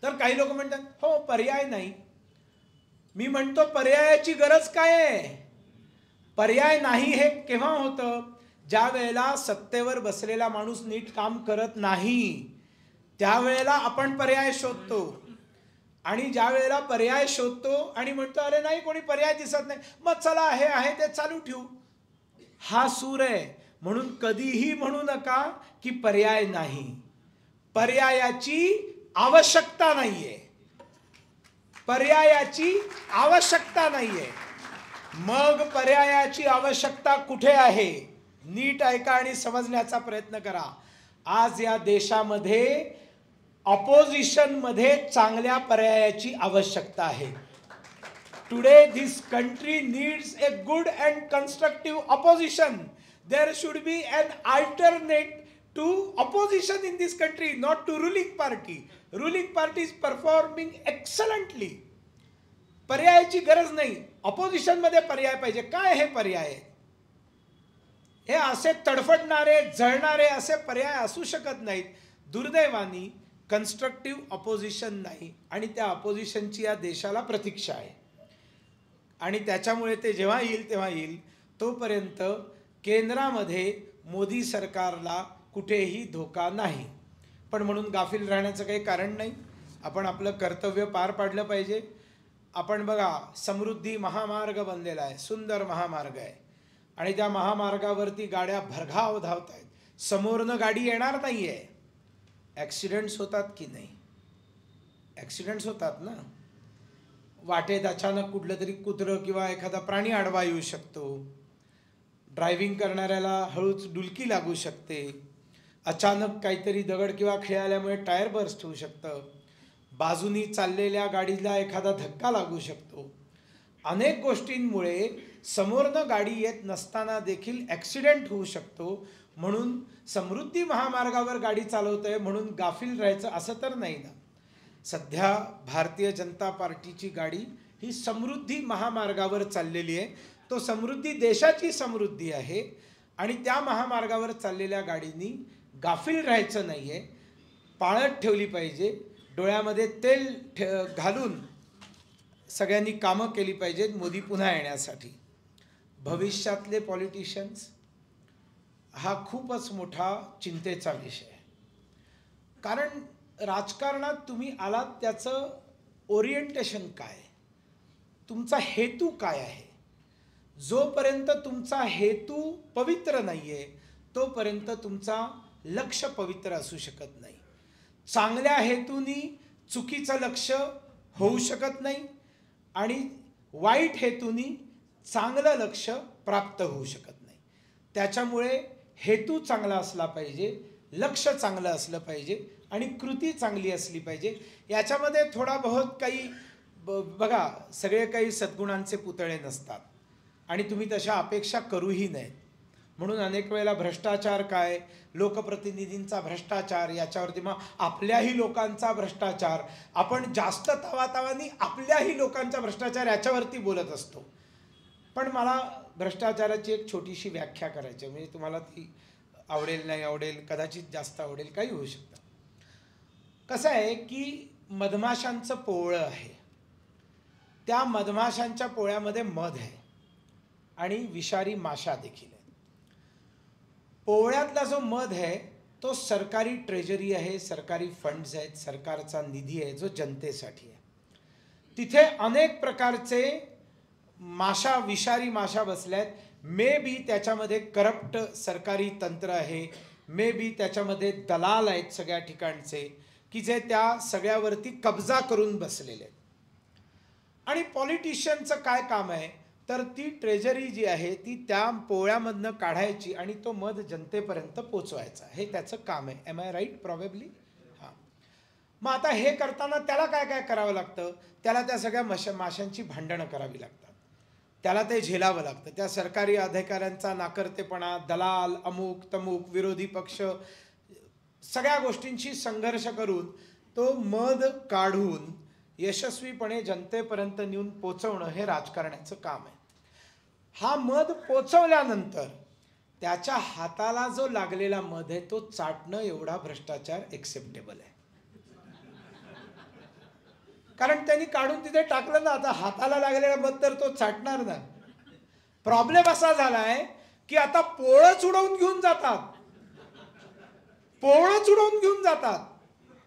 तर काही लोक म्हणतात हो पर्याय नाही. मी म्हणतो पर्यायाची गरज काय आहे? पर्याय नाही हे केव्हा होतं? ज्या वेळेला सत्तेवर बसलेला माणूस नीट काम करत नाही, त्यावेळेला आपण पर्याय शोधतो. आणि ज्या वेळेला पर्याय शोधतो आणि म्हणतो अरे नाही कोणी पर्याय दिसत नाही, मग चला हे आहे ते चालू ठेवू, हा सूर आहे. म्हणून कधीही म्हणू नका की पर्याय नाही. पर्यायाची आवश्यकता नाहीये, पर्यायाची आवश्यकता नाहीये. मग पर्यायाची आवश्यकता कुठे आहे? नीट ऐका आणि समजण्याचा प्रयत्न करा. आज या देशामध्ये ऑपोजिशन मध्ये चांगल्या पर्यायाची आवश्यकता आहे. Today this country needs a good and constructive opposition. There should be an alternate to opposition in this country, not to ruling party. Ruling party is performing excellently. पर्यायाची गरज नाही, ऑपोजिशन मध्ये पर्याय पाहिजे. काय हे पर्याय? हे असे तडफडणारे, जळणारे असे पर्याय असू शकत नाहीत. दुर्दैवानी कन्स्ट्रक्टिव्ह ऑपोजिशन नाही आणि त्या ऑपोजिशनची या देशाला प्रतीक्षा आहे. आणि त्याच्यामुळे ते जेव्हा येईल तेव्हा येईल. तोपर्यंत केंद्रामध्ये मोदी सरकारला कुठेही धोका नाही. पण म्हणून गाफील राहण्याचं काही कारण नाही. आपण आपलं कर्तव्य पार पाडलं पाहिजे. आपण बघा, समृद्धी महामार्ग बनलेला आहे, सुंदर महामार्ग आहे आणि त्या महामार्गावरती गाड्या भरघाव धावत आहेत. समोरनं गाडी येणार नाही आहे. ॲक्सिडेंट्स होतात की नाही? ॲक्सिडेंट्स होतात ना. वाटेत अचानक कुठलं तरी कुत्रं किंवा एखादा प्राणी आडवा येऊ शकतो. ड्रायव्हिंग करणाऱ्याला हळूच डुलकी लागू शकते. अचानक काहीतरी दगड किंवा खिळे आल्यामुळे टायर बर्स्ट होऊ शकतं, बाजूनी चाललेल्या गाडीला एखादा धक्का लागू शकतो. अनेक गोष्टींमुळे समोरनं गाडी येत नसताना देखील ॲक्सिडेंट होऊ शकतो. म्हणून समृद्धी महामार्गावर गाडी चालवतोय म्हणून गाफील राहायचं असं तर नाही ना. सध्या भारतीय जनता पार्टीची गाडी ही समृद्धी महामार्गावर चाललेली आहे. तो समृद्धी देशाची समृद्धी आहे आणि त्या महामार्गावर चाललेल्या गाडीनी गाफील राहायचं नाही आहे, पाळत ठेवली पाहिजे. डोळ्यामध्ये तेल घालून सगळ्यांनी कामं केली पाहिजेत मोदी पुन्हा येण्यासाठी. भविष्यातले पॉलिटिशियन्स हा खूपच मोठा चिंतेचा विषय आहे. कारण राजकारणात तुम्ही आलात त्याचं ओरिएंटेशन काय, तुमचा हेतू काय आहे. जोपर्यंत तुमचा हेतू पवित्र नाही आहे तोपर्यंत तुमचा लक्ष पवित्र असू शकत नाही. चांगल्या हेतूनी चुकीचं लक्ष होऊ शकत नाही आणि वाईट हेतूनी चांगलं लक्ष प्राप्त होऊ शकत नाही. त्याच्यामुळे हेतू चांगला असला पाहिजे, लक्ष चांगलं असलं पाहिजे आणि कृती चांगली असली पाहिजे. याच्यामध्ये थोडा बहुत काही बघा, सगळे काही सद्गुणांचे पुतळे नसतात आणि तुम्ही तशा अपेक्षा करूही नाहीत. म्हणून अनेक वेळेला भ्रष्टाचार काय, लोकप्रतिनिधींचा भ्रष्टाचार, याच्यावरती मग आपल्याही लोकांचा भ्रष्टाचार, आपण जास्त तावातावानी आपल्याही लोकांचा भ्रष्टाचार याच्यावरती बोलत असतो. पण मला भ्रष्टाचाराची एक छोटीशी व्याख्या करायची, म्हणजे तुम्हाला ती आवडेल नाही आवडेल, कदाचित जास्त आवडेल, काही होऊ शकतं. कसं आहे की मधमाशांचं पोळं आहे, त्या मधमाशांच्या पोळ्यामध्ये मध आहे आणि विषारी माशा देखील आहे. पोळ्यातला जो मध आहे तो सरकारी ट्रेजरी आहे, सरकारी फंड्स आहेत, सरकारचा निधी आहे जो जनतेसाठी आहे. तिथे अनेक प्रकारचे माशा, विषारी माशा बसल्यात. मे बी त्याच्यामध्ये करप्ट सरकारी तंत्र आहे, मे बी त्याच्यामध्ये दलाल आहेत सगळ्या ठिकाणचे की जे त्या सगळ्यावरती कब्जा करून बसलेले आहेत. आणि पॉलिटिशियनचं काय काम आहे तर ती ट्रेजरी जी आहे ती त्या पोळ्यामधनं काढायची आणि तो मध जनतेपर्यंत पोचवायचा, हे त्याचं काम आहे. Am I right? प्रॉबेबली. हां. मग आता हे करताना त्याला काय काय करावं लागतं, त्याला त्या सगळ्या माशांची भांडणं करावी लागतात, त्याला ते झेलावं लागतं. त्या सरकारी अधिकाऱ्यांचा नाकर्तेपणा, दलाल, अमुक तमुक, विरोधी पक्ष, सगळ्या गोष्टींशी संघर्ष करून तो मध काढून यशस्वीपणे जनतेपर्यंत नेऊन पोचवणं हे राजकारण्याचं काम आहे. हा मध पोचवल्यानंतर त्याच्या हाताला जो लागलेला मध आहे तो चाटणं एवढा भ्रष्टाचार एक्सेप्टेबल आहे. कारण त्यांनी काढून तिथे टाकलं ना, आता हाताला लागलेला मध तर तो चाटणार ना. प्रॉब्लेम असा झालाय की आता पोळच उडवून घेऊन जातात, पोळच उडवून घेऊन जातात,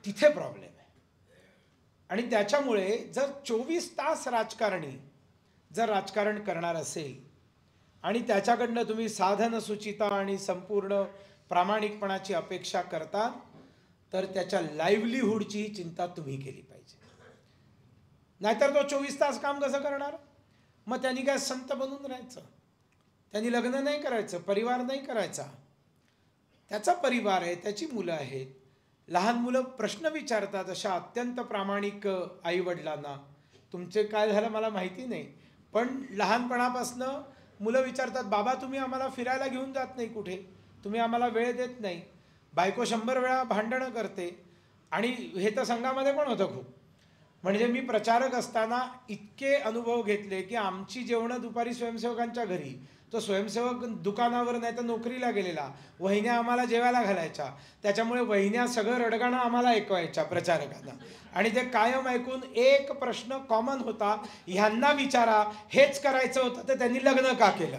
तिथे प्रॉब्लेम आहे. आणि त्याच्यामुळे जर 24 तास राजकारणी जर राजकारण करणार असेल आणि त्याच्याकडनं तुम्ही साधन सुचिता आणि संपूर्ण प्रामाणिकपणाची अपेक्षा करता तर त्याच्या लाईव्हलीहूडची चिंता तुम्ही केली पाहिजे. नाहीतर तो 24 तास काम कसं करणार? मग त्यांनी काय संत बनून राहायचं? त्यांनी लग्न नाही करायचं, परिवार नाही करायचा. त्याचा परिवार आहे, त्याची मुलं आहेत. लहान मुलं प्रश्न विचारतात अशा अत्यंत प्रामाणिक आईवडिलांना, तुमचे काय झालं मला माहिती नाही, पण लहानपणापासनं मुलं विचारतात, बाबा तुम्ही आम्हाला फिरायला घेऊन जात नाही कुठे, तुम्ही आम्हाला वेळ देत नाही. बायको 100 वेळा भांडणं करते. आणि हे तर संघामध्ये पण होतं खूप. म्हणजे मी प्रचारक असताना इतके अनुभव घेतले की आमची जेवणं दुपारी स्वयंसेवकांच्या घरी, तो स्वयंसेवक दुकानावर नाही तर नोकरीला गेलेला, वहिन्या आम्हाला जेवायला घालायच्या. त्याच्यामुळे वहिन्या सगळं रडगाणं आम्हाला ऐकवायच्या प्रचारकांना. आणि ते कायम ऐकून एक प्रश्न कॉमन होता, ह्यांना विचारा हेच करायचं होतं तर त्यांनी लग्न का केलं.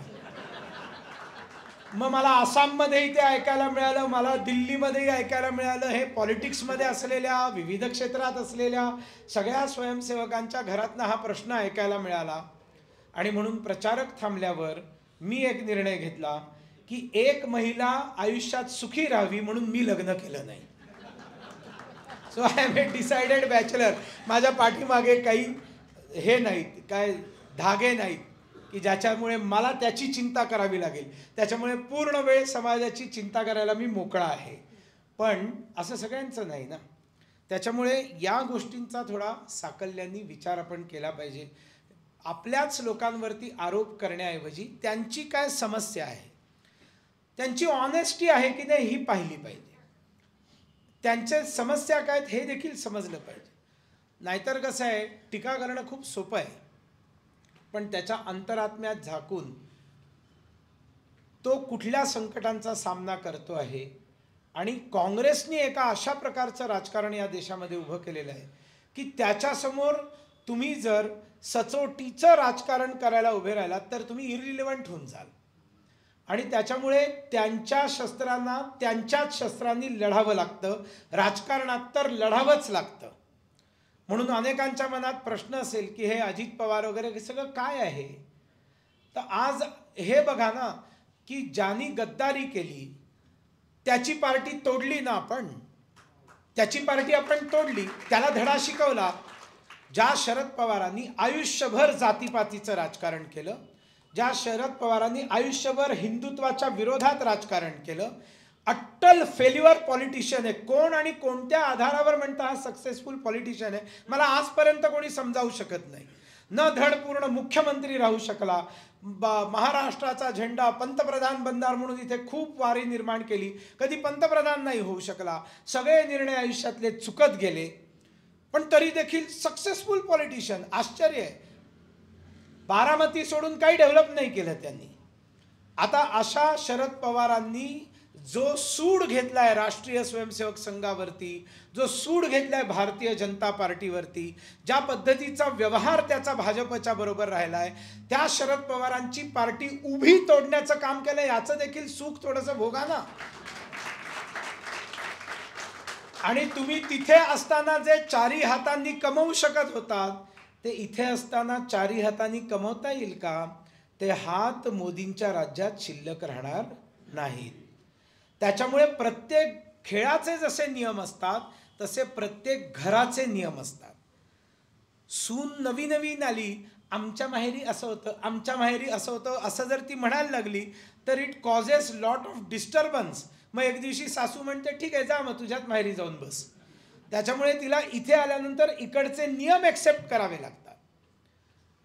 मग मला आसाममध्येही ते ऐकायला मिळालं, मला दिल्लीमध्येही ऐकायला मिळालं. हे पॉलिटिक्समध्ये असलेल्या, विविध क्षेत्रात असलेल्या सगळ्या स्वयंसेवकांच्या घरातनं हा प्रश्न ऐकायला मिळाला. आणि म्हणून प्रचारक थांबल्यावर मी एक निर्णय घेतला की एक महिला आयुष्यात सुखी राहावी म्हणून मी लग्न केलं नाही. So I am a decided bachelor. माझ्या पाठीमागे काही हे नाहीत, काय धागे नाहीत की ज्याच्यामुळे मला त्याची चिंता करावी लागेल. त्याच्यामुळे पूर्ण वेळ समाजाची चिंता करायला मी मोकळा आहे. पण असं सगळ्यांचं नाही ना. त्याच्यामुळे या गोष्टींचा थोडा साकल्याने विचार आपण केला पाहिजे. आपल्याच लोकांवरती आरोप करण्याऐवजी त्यांची काय समस्या आहे, त्यांची ऑनेस्टी आहे की नाही ही पाहिली पाहिजे. त्यांच्या समस्या काय हे देखील समजलं पाहिजे. नाहीतर कसं आहे, टीका करणं खूप सोपं आहे, पण त्याच्या अंतरात्म्यात झाकून तो कुठल्या संकटांचा सामना करतो आहे. आणि काँग्रेसने एका अशा प्रकारचं राजकारण या देशामध्ये उभं केलेलं आहे की त्याच्यासमोर तुम्ही जर सचोटीचं राजकारण करायला उभे राहिलात तर तुम्ही इरिलिव्हंट होऊन जाल. आणि त्याच्यामुळे त्यांच्या शस्त्रांना त्यांच्याच शस्त्रांनी लढावं लागतं. राजकारणात तर लढावंच लागतं. म्हणून अनेकांच्या मनात प्रश्न असेल की हे अजित पवार वगैरे हे सगळं काय आहे. तर आज हे बघा ना की ज्यांनी गद्दारी केली त्याची पार्टी तोडली ना आपण, त्याची पार्टी आपण तोडली, त्याला धडा शिकवला. ज्या शरद पवारांनी आयुष्यभर जातीपातीचं राजकारण केलं, ज्या शरद पवारांनी आयुष्यभर हिंदुत्वाच्या विरोधात राजकारण केलं, अट्टल फेल्युअर पॉलिटिशियन आहे. कोण आणि कोणत्या आधारावर म्हणता हा सक्सेसफुल पॉलिटिशियन आहे मला आजपर्यंत कोणी समजावू शकत नाही. न धड पूर्ण मुख्यमंत्री राहू शकला, महाराष्ट्राचा झेंडा पंतप्रधान बनणार म्हणून इथे खूप वारी निर्माण केली, कधी पंतप्रधान नाही होऊ शकला, सगळे निर्णय आयुष्यातले चुकत गेले, पण तरी देखील सक्सेसफुल पॉलिटिशियन. आश्चर्य आहे. बारामती सोडून काही डेव्हलप नाही केलं त्यांनी. आता अशा शरद पवारांनी जो सूड घेतलाय राष्ट्रीय स्वयंसेवक संघावरती, जो सूड घेतलाय भारतीय जनता पार्टीवरती, ज्या पद्धतीचा व्यवहार त्याचा भाजपच्या बरोबर राहिलाय, त्या शरद पवारांची पार्टी उभी तोडण्याचं काम केलं. याचं देखील सुख थोडंसं भोगा ना. आणि तुम्ही तिथे असताना जे चारी हातांनी कमवू शकत होतात ते इथे असताना चारी हातांनी कमवता येईल का? ते हात मोदींच्या राज्यात शिल्लक राहणार नाहीत. त्याच्यामुळे प्रत्येक खेळाचे जसे नियम असतात तसे प्रत्येक घराचे नियम असतात. सून नवी नवीन आली, आमच्या माहेरी असं होतं, आमच्या माहेरी असं होतं, असं जर ती म्हणायला लागली तर it causes lot of disturbance. मग एक दिवशी सासू म्हणते ठीक आहे जा मग तुझ्याच माहेरी जाऊन बस. त्याच्यामुळे तिला इथे आल्यानंतर इकडचे नियम एक्सेप्ट करावे लागतात.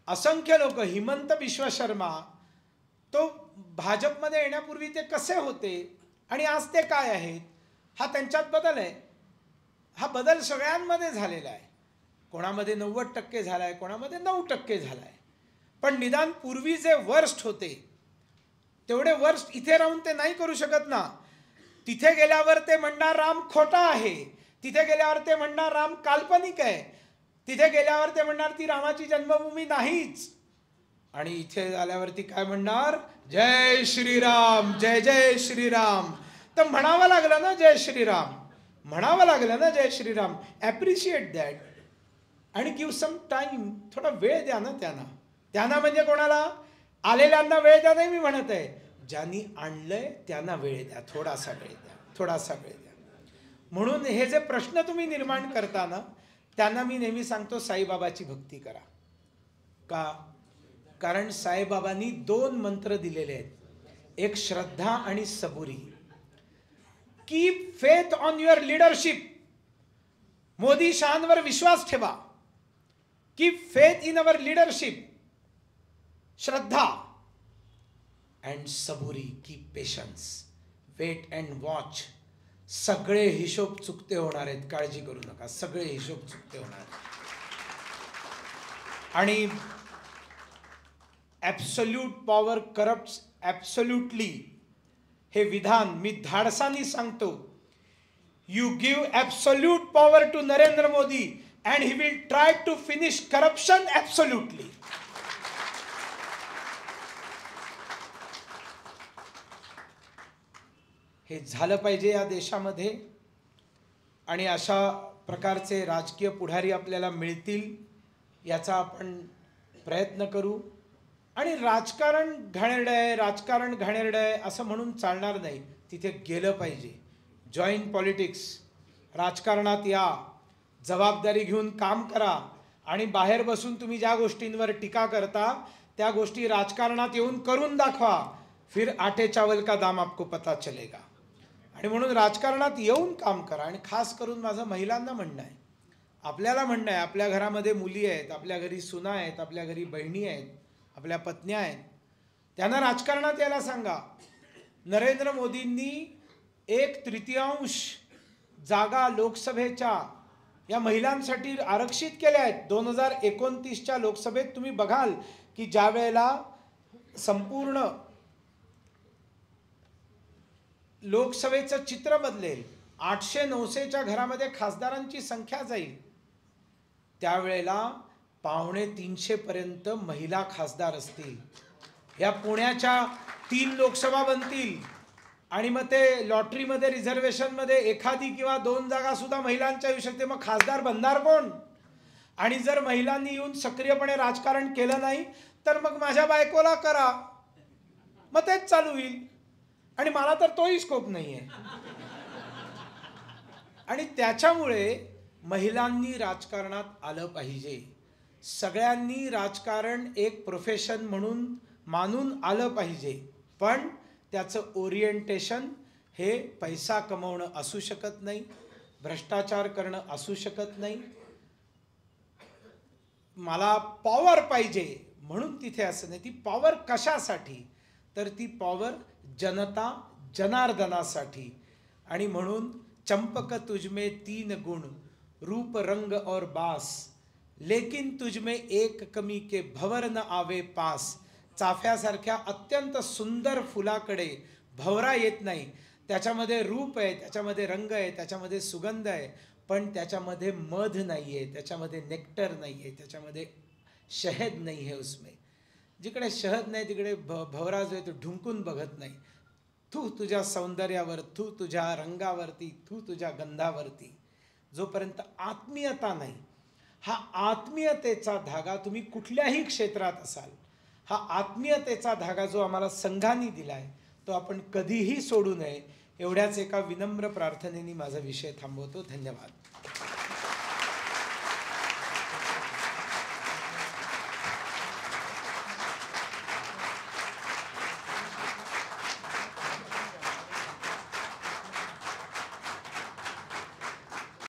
असंख्य लोक, हिमंत बिश्व शर्मा तो भाजपमध्ये येण्यापूर्वी ते कसे होते आणि आज ते काय आहेत, हा त्यांच्यात बदल आहे. हा बदल सगळ्यांमध्ये झालेला आहे. कोणामध्ये 90% झाला आहे, कोणामध्ये 9% झाला आहे. पण निदान पूर्वी जे वर्स्ट होते तेवढे वर्स्ट इथे राहून ते नाही करू शकत ना. तिथे गेल्यावर ते म्हणणार राम खोटा आहे, तिथे गेल्यावर ते म्हणणार राम काल्पनिक आहे, तिथे गेल्यावर ते म्हणणार ती रामाची जन्मभूमी नाहीच, आणि इथे आल्यावरती काय म्हणणार, जय श्रीराम, जय जय श्रीराम. तर म्हणावं लागलं ना जय श्रीराम, म्हणावं लागलं ना जय श्रीराम. ॲप्रिशिएट दॅट आणि गिव्ह सम टाइम. थोडा वेळ द्या ना त्यांना. त्यांना म्हणजे कोणाला? आलेल्यांना वेळ द्या नाही मी म्हणत आहे, ज्यांनी आणलंय त्यांना वेळ द्या, थोडासा वेळ द्या, थोडासा वेळ द्या. म्हणून हे जे प्रश्न तुम्ही निर्माण करता ना, त्यांना मी नेहमी सांगतो साईबाबाची भक्ती करा. का? कारण साईबाबांनी 2 मंत्र दिलेले आहेत, एक श्रद्धा आणि सबुरी. Keep faith on your leadership. Modi शहांवर विश्वास ठेवा. Keep faith in our leadership. श्रद्धा अँड सबुरी, keep patience, wait and watch. सगळे हिशोब चुकते होणार आहेत, काळजी करू नका, सगळे हिशोब चुकते होणार आहेत. आणि ॲब्सोल्यूट पॉवर करप्ट्स ॲब्सोल्युटली हे विधान मी धाडसानी सांगतो. You give absolute power to Narendra Modi and he will try to finish corruption absolutely. हे झालं पाहिजे या देशामध्ये. आणि अशा प्रकारचे राजकीय पुढारी आपल्याला मिळतील याचा आपण प्रयत्न करू. आणि राजकारण घाणेरडं आहे, राजकारण घाणेरडं आहे असं म्हणून चालणार नाही. तिथे गेलं पाहिजे. जॉईन पॉलिटिक्स, राजकारणात या, जबाबदारी घेऊन काम करा. आणि बाहेर बसून तुम्ही ज्या गोष्टींवर टीका करता त्या गोष्टी राजकारणात येऊन करून दाखवा. फिर आटे चावल का दाम आपको पता चलेगा. आणि म्हणून राजकारणात येऊन काम करा. आणि खास करून माझं महिलांना म्हणणं आहे, आपल्याला म्हणणं आहे, आपल्या घरामध्ये मुली आहेत, आपल्या घरी सुना आहेत, आपल्या घरी बहिणी आहेत, आपल्या पत्न्या आहेत, त्यांना राजकारणात यायला सांगा. नरेंद्र मोदींनी 1/3 जागा लोकसभेच्या या महिलांसाठी आरक्षित केल्या आहेत. 2029च्या लोकसभेत तुम्ही बघाल की ज्या वेळेला संपूर्ण लोकसभेचं चित्र बदलेल, 800-900च्या घरामध्ये खासदारांची संख्या जाईल, त्यावेळेला 250 पर्यंत महिला खासदार असतील. या पुण्याच्या 3 लोकसभा बनतील आणि मग ते लॉटरीमध्ये रिझर्वेशनमध्ये एखादी किंवा 2 जागा सुद्धा महिलांच्या येऊ शकते. मग खासदार बनणार कोण? आणि जर महिलांनी येऊन सक्रियपणे राजकारण केलं नाही तर मग माझ्या बायकोला करा, मग तेच चालू होईल. आणि मला तर तोही स्कोप नाही आहे. आणि त्याच्यामुळे महिलांनी राजकारणात आलं पाहिजे. सगळ्यांनी राजकारण एक प्रोफेशन म्हणून मानून आलं पाहिजे. पण त्याचं ओरिएंटेशन हे पैसा कमवणं असू शकत नाही, भ्रष्टाचार करणं असू शकत नाही. मला पॉवर पाहिजे म्हणून तिथे असं नाही. ती पॉवर कशासाठी? तर ती पॉवर जनता जनार्दनासाठी. आणि म्हणून चंपक तुझमें 3 गुण, रूप रंग और बास, लेकिन तुझमें एक कमी के भवर न आवे पास. चाफ्यासारख्या अत्यंत सुंदर फुलाकडे भवरा येत नाही. त्याच्यामध्ये रूप आहे, त्याच्यामध्ये रंग आहे, त्याच्यामध्ये सुगंध आहे, पण त्याच्यामध्ये मध नाही आहे, त्याच्यामध्ये नेक्टर नाही आहे, त्याच्यामध्ये शहद नाही है उसमें. जिकडे शहद नाही तिकडे भवरा जो आहे तो ढुंकून बघत नाही. तू तुझ्या सौंदर्यावर, तू तुझ्या रंगावरती, तू तुझ्या गंधावरती. जोपर्यंत आत्मीयता नाही, हा आत्मीयतेचा धागा तुम्ही कुठल्याही क्षेत्रात असाल, हा आत्मीयतेचा धागा जो आम्हाला संघाने दिला आहे तो आपण कधीही सोडू नये. एवढ्याच एका विनम्र प्रार्थनेने माझा विषय थांबवतो. धन्यवाद.